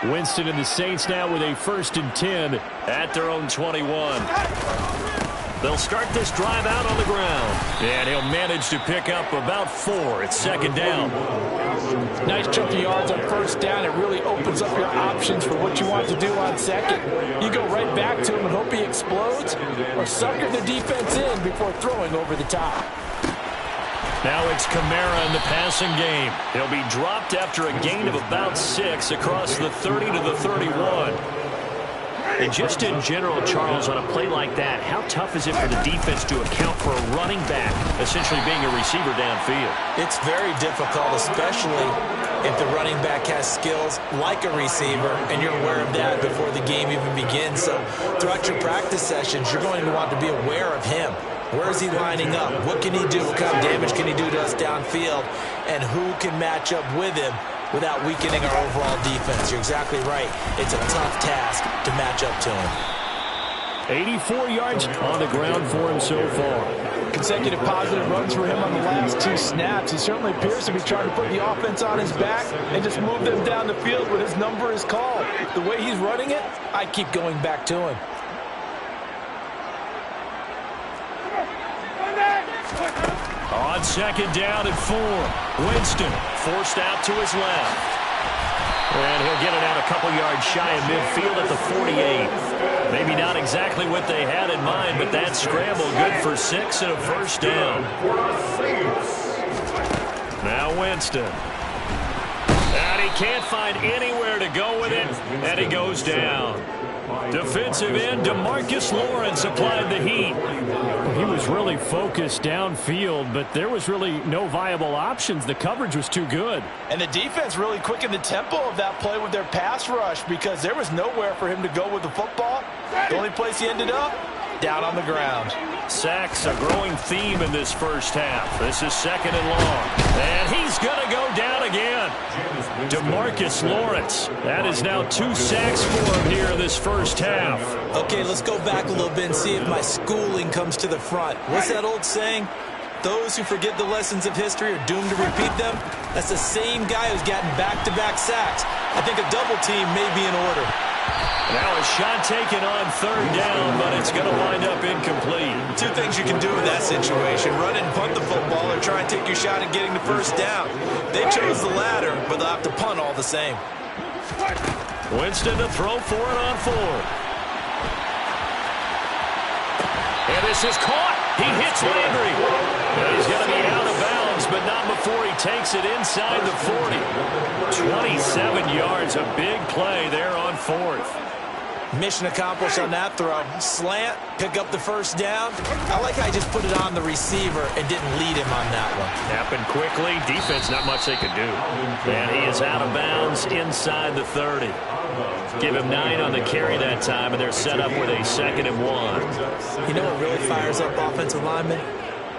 line. Winston and the Saints now with a 1st and 10 at their own 21. They'll start this drive out on the ground. And he'll manage to pick up about 4. It's 2nd down. Nice chunk of yards on 1st down. It really opens up your options for what you want to do on 2nd. You go right back to him and hope he explodes, or sucker the defense in before throwing over the top. Now it's Kamara in the passing game. He'll be dropped after a gain of about 6 across the 30 to the 31. And just in general, Charles, on a play like that, how tough is it for the defense to account for a running back essentially being a receiver downfield? It's very difficult, especially if the running back has skills like a receiver, and you're aware of that before the game even begins. So throughout your practice sessions, you're going to want to be aware of him. Where is he lining up? What can he do? What kind of damage can he do to us downfield? And who can match up with him without weakening our overall defense? You're exactly right. It's a tough task to match up to him. 84 yards on the ground for him so far. Consecutive positive runs for him on the last 2 snaps. He certainly appears to be trying to put the offense on his back and just move them down the field when his number is called. The way he's running it, I keep going back to him. On 2nd down and 4. Winston forced out to his left. And he'll get it out a couple yards shy of midfield at the 48. Maybe not exactly what they had in mind, but that scramble good for 6 and a 1st down. Now Winston. And he can't find anywhere to go with it, and he goes down. Defensive end DeMarcus Lawrence applied the heat. He was really focused downfield, but there was really no viable options. The coverage was too good. And the defense really quickened the tempo of that play with their pass rush, because there was nowhere for him to go with the football. The only place he ended up, down on the ground. Sacks a growing theme in this first half. This is 2nd and long. And he's going to go down again. DeMarcus Lawrence. That is now 2 sacks for him here in this first half. Okay, let's go back a little bit and see if my schooling comes to the front. What's that old saying? Those who forget the lessons of history are doomed to repeat them. That's the same guy who's gotten back-to-back sacks. I think a double team may be in order. Now a shot taken on 3rd down, but it's going to wind up incomplete. 2 things you can do in that situation: run and punt the football, or try and take your shot at getting the 1st down. They chose the latter, but they'll have to punt all the same. Winston to throw for it on 4th. And this is caught. He hits Landry. And he's going to be out of bounds, but not before he takes it inside the 40. 27 yards, a big play there on 4th. Mission accomplished on that throw. Slant, pick up the 1st down. I like how he just put it on the receiver and didn't lead him on that one. Happened quickly. Defense, not much they could do. And he is out of bounds inside the 30. Give him 9 on the carry that time, and they're set up with a 2nd and 1. You know what really fires up offensive linemen?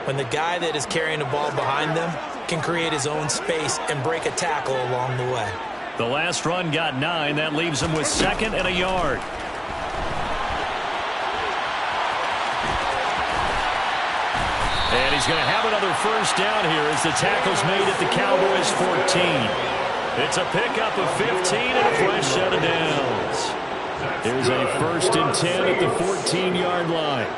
When the guy that is carrying the ball behind them can create his own space and break a tackle along the way. The last run got 9. That leaves him with 2nd and a yard. And he's going to have another 1st down here as the tackle's made at the Cowboys 14. It's a pickup of 15 and a fresh set of downs. Here's a 1st and 10 at the 14-yard line.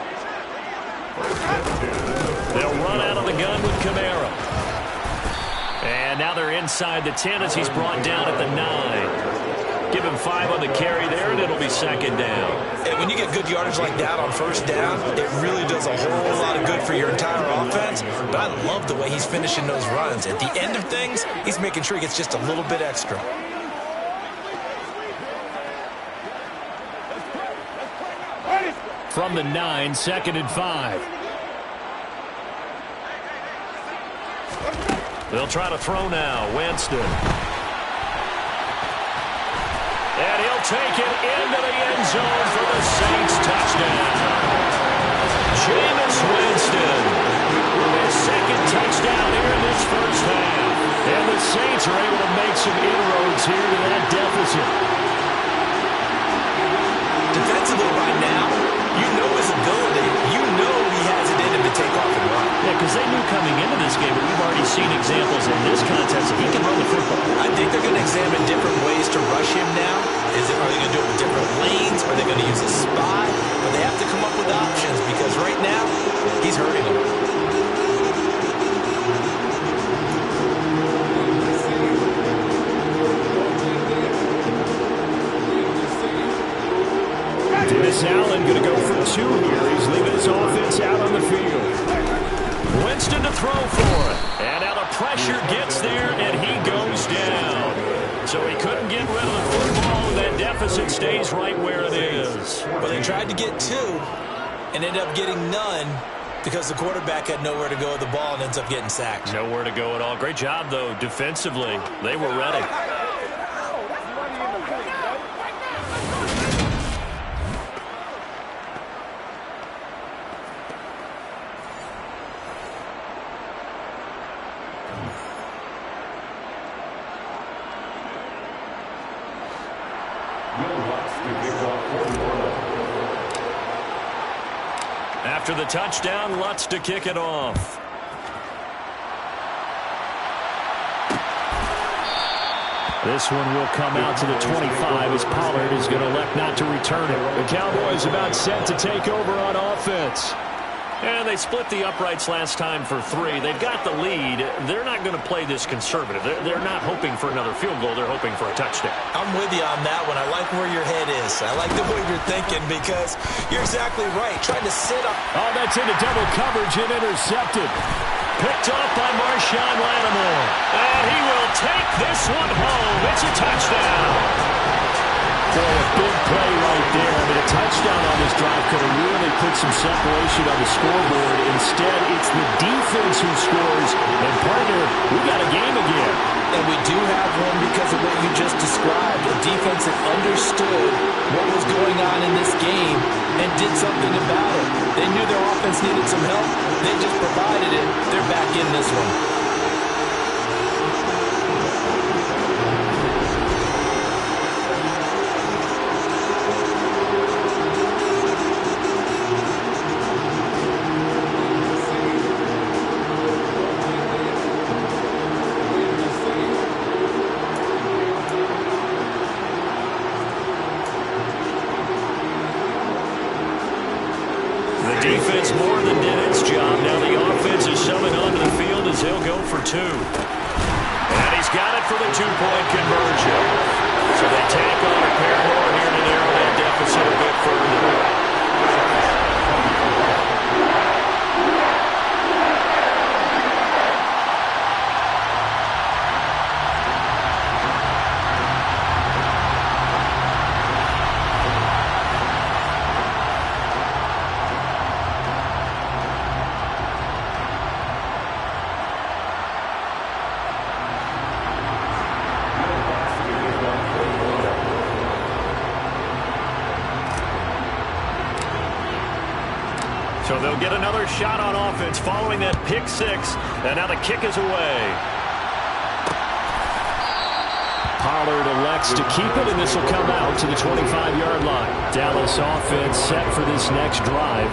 They'll run out of the gun with Kamara. And now they're inside the 10 as he's brought down at the 9. Give him 5 on the carry there, and it'll be 2nd down. And when you get good yardage like that on 1st down, it really does a whole lot of good for your entire offense. But I love the way he's finishing those runs. At the end of things, he's making sure he gets just a little bit extra. From the 9, 2nd and 5. They'll try to throw now. Winston. And he'll take it into the end zone for the Saints touchdown. Jameis Winston touchdown here in this first half. And the Saints are able to make some inroads here to that deficit. Defensively right now, you know his ability. You know he has it in him to take off and run. Yeah, because they knew coming into this game, but we've already seen examples in this contest that he can run the football. I think they're going to examine different ways to rush him now. Are they going to do it with different lanes? Are they going to use a spy? But they have to come up with options because right now, he's hurting them. Dennis Allen going to go for 2 here. He's leaving his offense out on the field. Winston to throw for it. And now the pressure gets there, and he goes down. So he couldn't get rid of the football, and that deficit stays right where it is. Well, they tried to get 2 and ended up getting none because the quarterback had nowhere to go with the ball and ends up getting sacked. Nowhere to go at all. Great job, though, defensively. They were ready. After the touchdown, Lutz to kick it off. This one will come out to the 25 as Pollard is going to elect not to return it. The Cowboys about set to take over on offense. And they split the uprights last time for 3. They've got the lead. They're not going to play this conservative. They're not hoping for another field goal. They're hoping for a touchdown. I'm with you on that one. I like where your head is. I like the way you're thinking because you're exactly right. Trying to sit up. Oh, that's into double coverage and intercepted. Picked off by Marshawn Lattimore. And he will take this one home. It's a touchdown. Boy, a big play right there. I mean, a touchdown on this drive could have really put some separation on the scoreboard. Instead, it's the defense who scores. And, partner, we got a game again. And we do have one because of what you just described. A defense that understood what was going on in this game and did something about it. They knew their offense needed some help. They just provided it. They're back in this one. Defense more than did its job. Now the offense is summoned onto the field as he'll go for 2. And he's got it for the 2-point conversion. So they tack on a pair more here to narrow that deficit a bit further. So they'll get another shot on offense following that pick 6. And now the kick is away. Pollard elects to keep it, and this will come out to the 25-yard line. Dallas offense set for this next drive.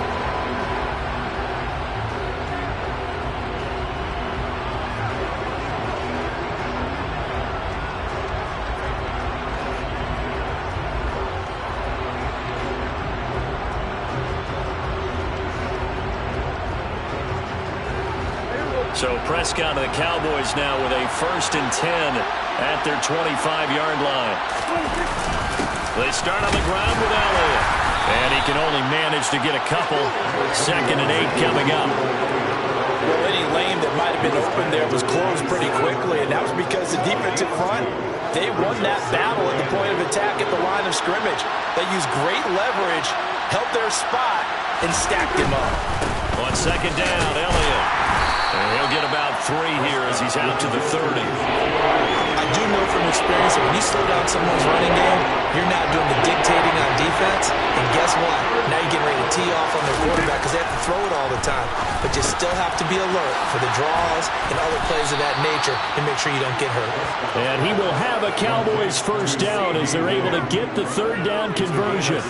So Prescott and the Cowboys now with a 1st and 10 at their 25-yard line. They start on the ground with Elliott. And he can only manage to get a couple. 2nd and 8 coming up. Well, any lane that might have been open there was closed pretty quickly, and that was because the defensive front, they won that battle at the point of attack at the line of scrimmage. They used great leverage, held their spot, and stacked him up. On 2nd down, Elliott. And he'll get about 3 here as he's out to the 30. I do know from experience listen, when you slow down someone's running game, you're not doing the dictating on defense. And guess what? Now you're getting ready to tee off on their quarterback because they have to throw it all the time. But you still have to be alert for the draws and other plays of that nature and make sure you don't get hurt. And he will have a Cowboys first down as they're able to get the third down conversion.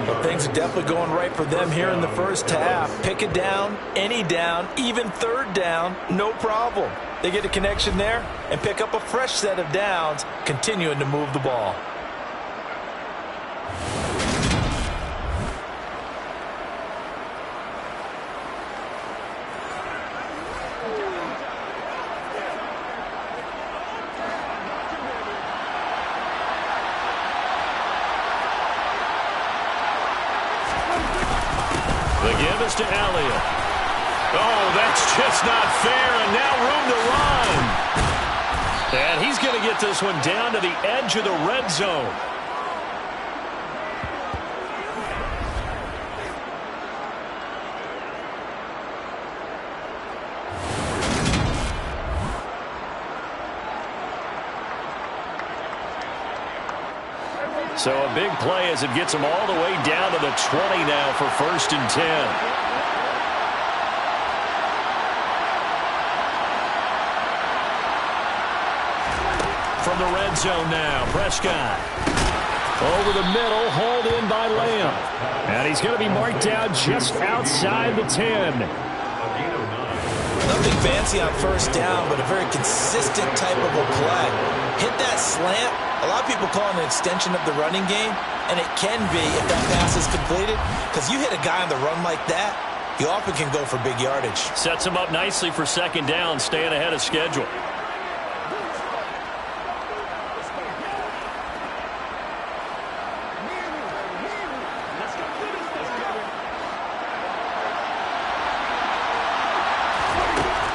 Well, things are definitely going right for them here in the first half. Pick it down, any down, even third down, no problem. They get a connection there and pick up a fresh set of downs, continuing to move the ball. The give is to Elliott. Oh, that's just not fair, and now room to run. And he's going to get this one down to the edge of the red zone. So a big play as it gets him all the way down to the 20 now for 1st and 10. From the red zone now, Prescott. Over the middle, hauled in by Lamb. And he's going to be marked down just outside the 10. Nothing fancy on first down, but a very consistent type of a play. Hit that slant. A lot of people call it an extension of the running game, and it can be if that pass is completed, because you hit a guy on the run like that, you often can go for big yardage. Sets him up nicely for second down, staying ahead of schedule.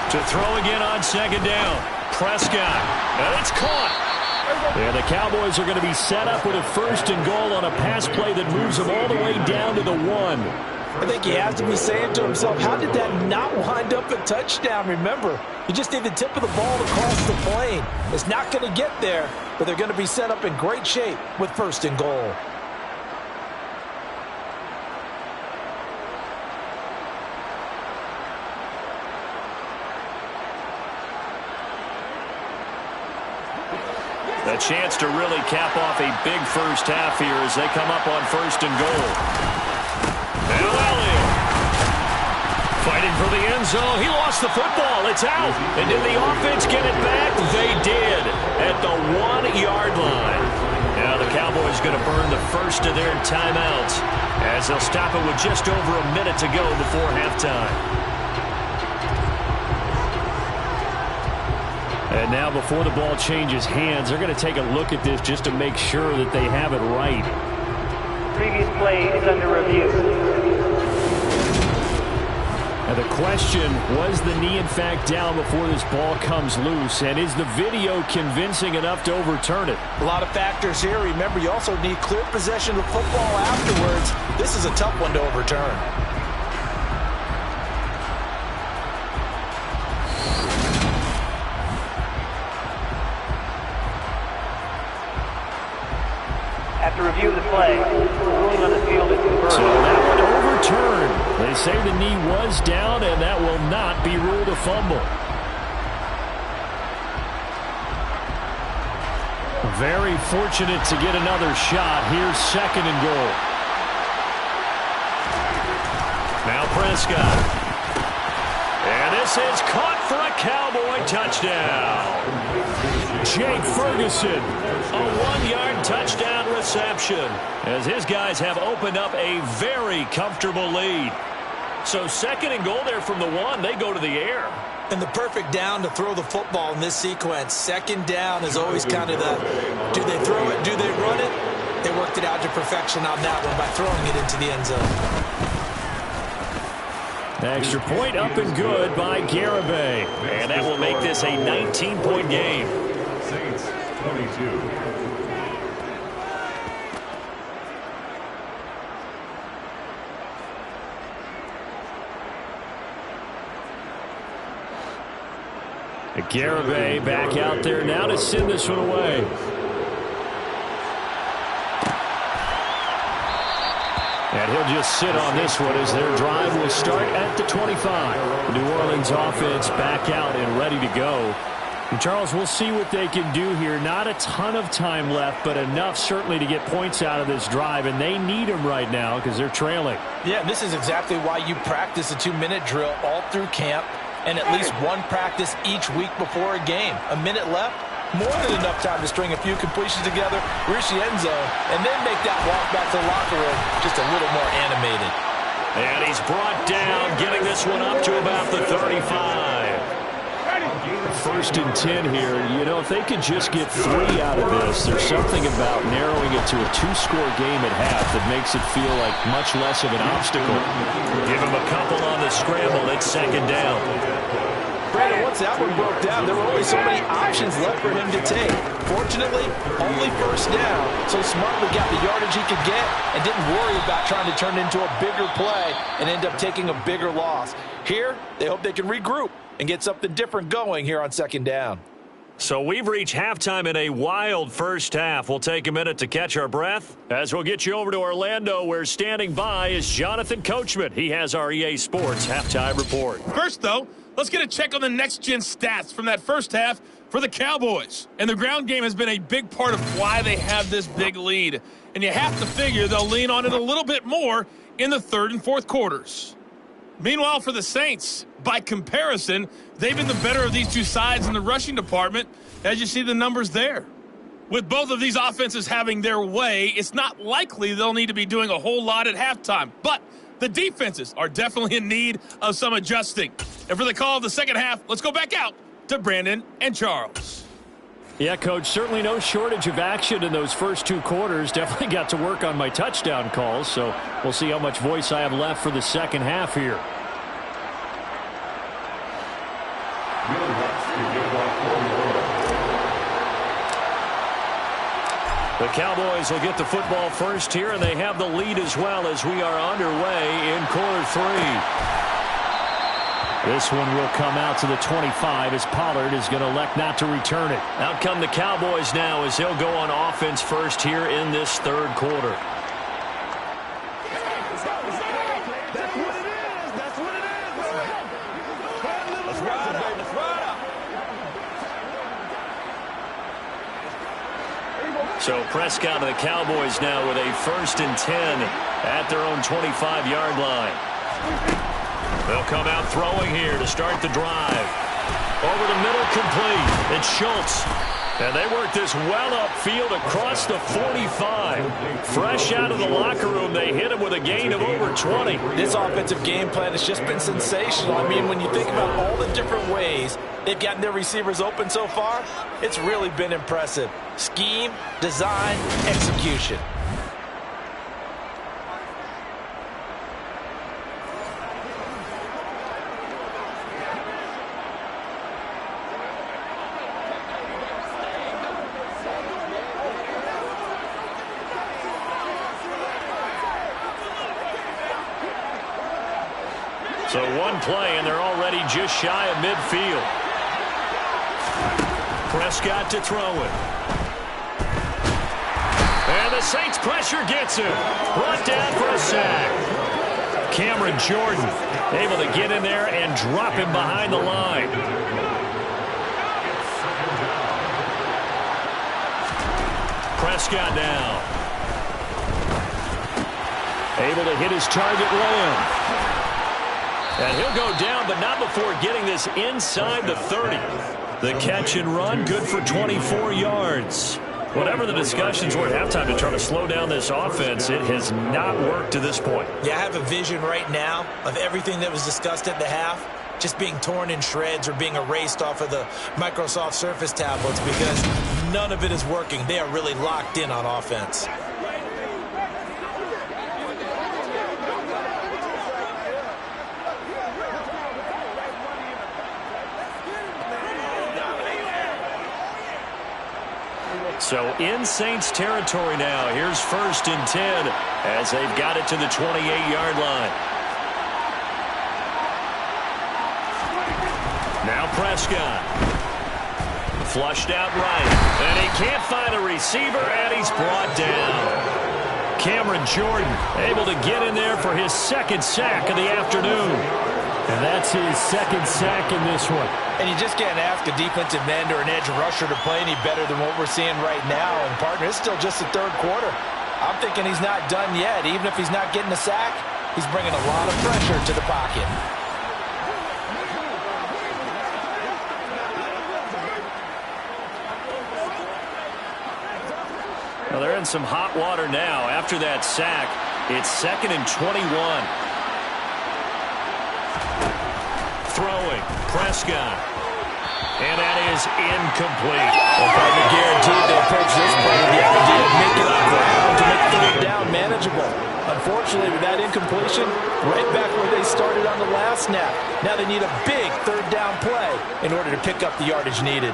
To throw again on second down. Prescott. And it's caught. And the Cowboys are going to be set up with a 1st and goal on a pass play that moves them all the way down to the 1. I think he has to be saying to himself, how did that not wind up a touchdown? Remember, you just need the tip of the ball across the plane. It's not going to get there, but they're going to be set up in great shape with 1st and goal. A chance to really cap off a big first half here as they come up on 1st and goal. Now Elliott fighting for the end zone. He lost the football. It's out. And did the offense get it back? They did at the 1-yard line. Now the Cowboys going to burn the first of their timeouts as they'll stop it with just over a minute to go before halftime. And now before the ball changes hands, they're going to take a look at this just to make sure that they have it right. Previous play is under review. Now the question, was the knee in fact down before this ball comes loose? And is the video convincing enough to overturn it? A lot of factors here. Remember, you also need clear possession of football afterwards. This is a tough one to overturn. After review of the play, ruling on the field is confirmed. So that one overturned. They say the knee was down, and that will not be ruled a fumble. Very fortunate to get another shot. Here's 2nd and goal. Now Prescott. And this is caught for a Cowboy touchdown. Jake Ferguson. A 1-yard touchdown reception as his guys have opened up a very comfortable lead. So 2nd and goal there from the 1. They go to the air. And the perfect down to throw the football in this sequence. 2nd down is always kind of the, do they throw it, do they run it? They worked it out to perfection on that one by throwing it into the end zone. Extra point up and good by Garibay. And that will make this a 19-point game. Saints, 22. Garibay back out there now to send this one away. And he'll just sit on this one as their drive will start at the 25. The New Orleans offense back out and ready to go. And Charles, we'll see what they can do here. Not a ton of time left, but enough certainly to get points out of this drive, and they need them right now because they're trailing. Yeah, this is exactly why you practice a 2-minute drill all through camp and at least one practice each week before a game. A minute left, more than enough time to string a few completions together, reach the end zone, and then make that walk back to the locker room just a little more animated. And he's brought down, getting this one up to about the 35. 1st and 10 here. You know, if they could just get 3 out of this, there's something about narrowing it to a 2-score game at half that makes it feel like much less of an obstacle. Give him a couple on the scramble. It's 2nd down. Brandon, once that one broke down, there were only so many options left for him to take. Fortunately, only 1st down, so smartly got the yardage he could get and didn't worry about trying to turn it into a bigger play and end up taking a bigger loss. Here, they hope they can regroup and get something different going here on 2nd down. So we've reached halftime in a wild first half. We'll take a minute to catch our breath as we'll get you over to Orlando, where standing by is Jonathan Coachman. He has our EA Sports halftime report. First, though, let's get a check on the next-gen stats from that first half for the Cowboys. And the ground game has been a big part of why they have this big lead. And you have to figure they'll lean on it a little bit more in the 3rd and 4th quarters. Meanwhile, for the Saints, by comparison, they've been the better of these two sides in the rushing department, as you see the numbers there. With both of these offenses having their way, it's not likely they'll need to be doing a whole lot at halftime. But the defenses are definitely in need of some adjusting. And for the call of the second half, let's go back out to Brandon and Charles. Yeah, Coach, certainly no shortage of action in those first 2 quarters. Definitely got to work on my touchdown calls, so we'll see how much voice I have left for the second half here. The Cowboys will get the football first here, and they have the lead as well as we are underway in quarter 3. This one will come out to the 25 as Pollard is going to elect not to return it. Out come the Cowboys now as they'll go on offense first here in this 3rd quarter. So Prescott and the Cowboys now with a 1st and 10 at their own 25-yard line. They'll come out throwing here to start the drive. Over the middle, complete. It's Schultz. And they work this well upfield across the 45. Fresh out of the locker room, they hit him with a gain of over 20. This offensive game plan has just been sensational. I mean, when you think about all the different ways they've gotten their receivers open so far, it's really been impressive. Scheme, design, execution. So one play, and they're already just shy of midfield. Prescott to throw it. And the Saints pressure gets him. Brought down for a sack. Cameron Jordan able to get in there and drop him behind the line. Prescott now. Able to hit his target Lamb. And he'll go down, but not before getting this inside the 30. The catch and run, good for 24 yards. Whatever the discussions were at halftime to try to slow down this offense, it has not worked to this point. Yeah, I have a vision right now of everything that was discussed at the half just being torn in shreds or being erased off of the Microsoft Surface tablets because none of it is working. They are really locked in on offense. So in Saints territory now. Here's 1st and 10 as they've got it to the 28-yard line. Now Prescott. Flushed out right. And he can't find a receiver, and he's brought down. Cameron Jordan able to get in there for his second sack of the afternoon. And that's his second sack in this one. And you just can't ask a defensive end or an edge rusher to play any better than what we're seeing right now. And, partner, it's still just the third quarter. I'm thinking he's not done yet. Even if he's not getting a sack, he's bringing a lot of pressure to the pocket. Well, they're in some hot water now. After that sack, it's 2nd and 21. Throwing, Prescott. And that is incomplete. Well, partner, guaranteed to approach this play with the idea of making up ground to make third down manageable. Unfortunately, with that incompletion, right back where they started on the last snap. Now they need a big third down play in order to pick up the yardage needed.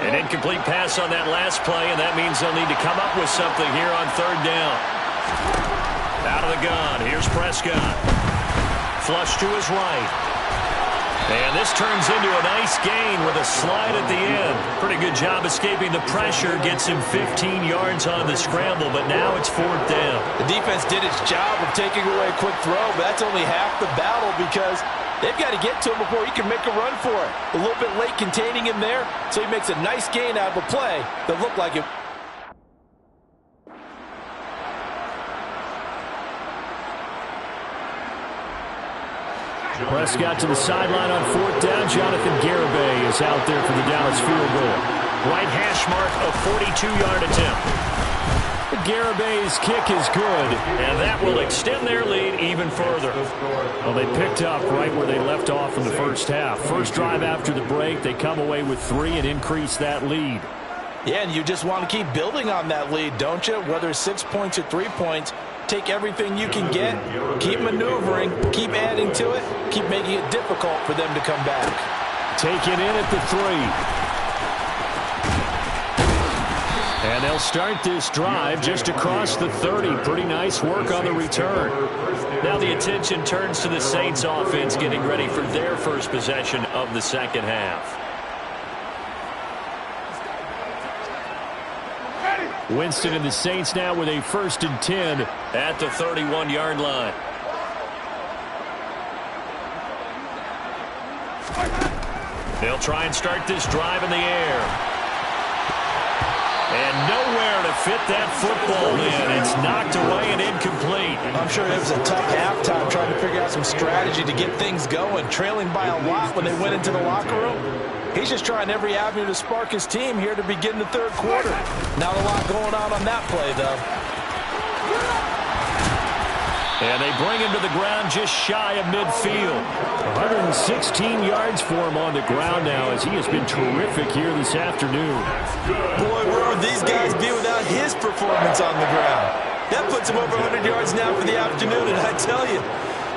An incomplete pass on that last play, and that means they'll need to come up with something here on third down. Out of the gun, here's Prescott. Flush to his right. And this turns into a nice gain with a slide at the end. Pretty good job escaping the pressure. Gets him 15 yards on the scramble, but now it's fourth down. The defense did its job of taking away a quick throw, but that's only half the battle because they've got to get to him before he can make a run for it. A little bit late containing him there, so he makes a nice gain out of a play that looked like it. Prescott to the sideline on fourth down. Jonathan Garibay is out there for the Dallas field goal. Right hash mark, a 42-yard attempt. Garibay's kick is good, and that will extend their lead even further. Well, they picked up right where they left off in the first half. First drive after the break, they come away with 3 and increase that lead. Yeah, and you just want to keep building on that lead, don't you? Whether it's 6 points or 3 points, take everything you can get, keep maneuvering, keep adding to it, keep making it difficult for them to come back. Taken in at the 3. And they'll start this drive just across the 30. Pretty nice work on the return. Now the attention turns to the Saints offense getting ready for their first possession of the second half. Winston and the Saints now with a 1st and 10 at the 31-yard line. They'll try and start this drive in the air. And nowhere to fit that football in. It's knocked away and incomplete. I'm sure it was a tough halftime trying to figure out some strategy to get things going. Trailing by a lot when they went into the locker room. He's just trying every avenue to spark his team here to begin the third quarter. Not a lot going on that play, though. And they bring him to the ground just shy of midfield. 116 yards for him on the ground now as he has been terrific here this afternoon. Boy, where would these guys be without his performance on the ground? That puts him over 100 yards now for the afternoon, and I tell you,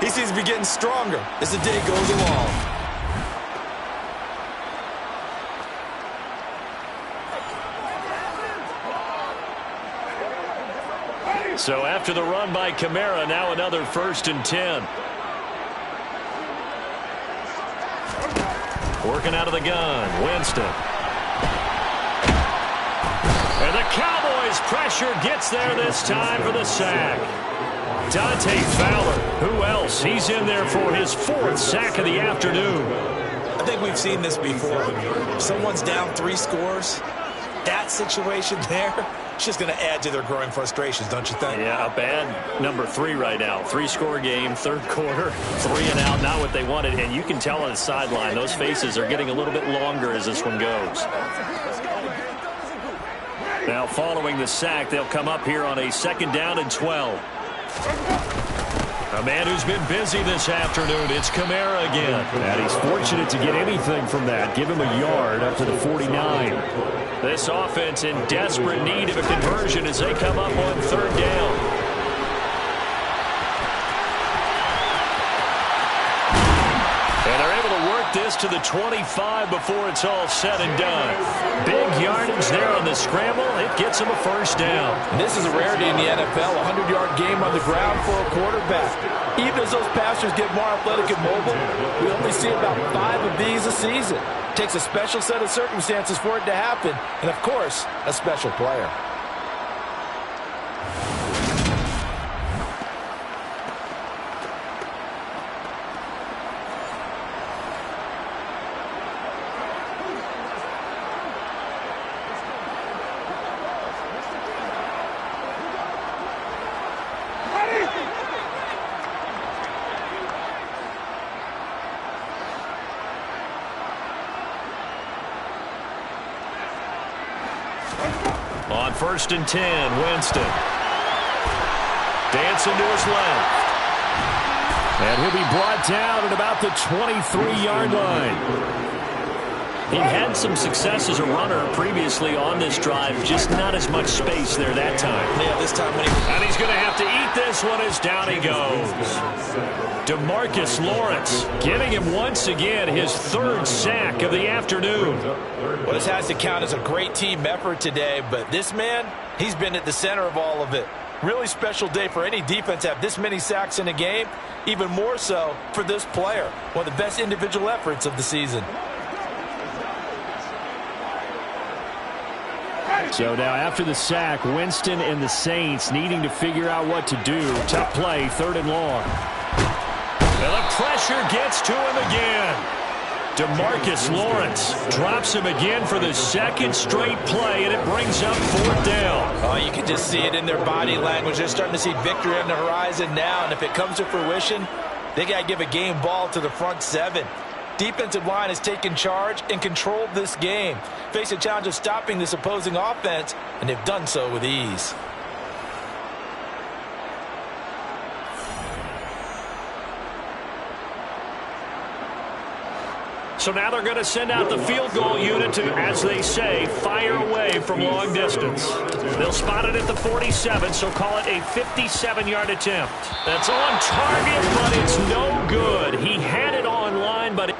he seems to be getting stronger as the day goes along. So after the run by Kamara, now another 1st and 10. Working out of the gun, Winston. And the Cowboys pressure gets there this time for the sack. Dante Fowler, who else? He's in there for his 4th sack of the afternoon. I think we've seen this before. If someone's down 3 scores, that situation there, it's just going to add to their growing frustrations, don't you think? Yeah, a bad number 3 right now. 3-score game, third quarter, 3 and out, not what they wanted. And you can tell on the sideline, those faces are getting a little bit longer as this one goes. Now following the sack, they'll come up here on a 2nd down and 12. A man who's been busy this afternoon, it's Kamara again. And he's fortunate to get anything from that. Give him a yard up to the 49. This offense in desperate need of a conversion as they come up on 3rd down. And they're able to work get this to the 25 before it's all said and done. Big yardage there on the scramble. It gets him a first down. And this is a rarity in the NFL, a 100-yard game on the ground for a quarterback. Even as those passers get more athletic and mobile, we only see about 5 of these a season. It takes a special set of circumstances for it to happen, and of course, a special player. On 1st and 10, Winston. Dancing to his left. And he'll be brought down at about the 23-yard line. He had some success as a runner previously on this drive, just not as much space there that time. Yeah, this time when and he's going to have to eat this one as down he goes. DeMarcus Lawrence giving him once again his 3rd sack of the afternoon. Well, this has to count as a great team effort today, but this man, he's been at the center of all of it. Really special day for any defense to have this many sacks in a game, even more so for this player. One of the best individual efforts of the season. So now after the sack, Winston and the Saints needing to figure out what to do. Tough play, 3rd and long. And the pressure gets to him again. DeMarcus Lawrence drops him again for the 2nd straight play, and it brings up 4th down. Oh, you can just see it in their body language. They're starting to see victory on the horizon now, and if it comes to fruition, they got to give a game ball to the front 7. Defensive line has taken charge and controlled this game. Face a challenge of stopping this opposing offense, and they've done so with ease. So now they're going to send out the field goal unit to, as they say, fire away from long distance. They'll spot it at the 47, so call it a 57-yard attempt. That's on target, but it's no good. He had it on line, but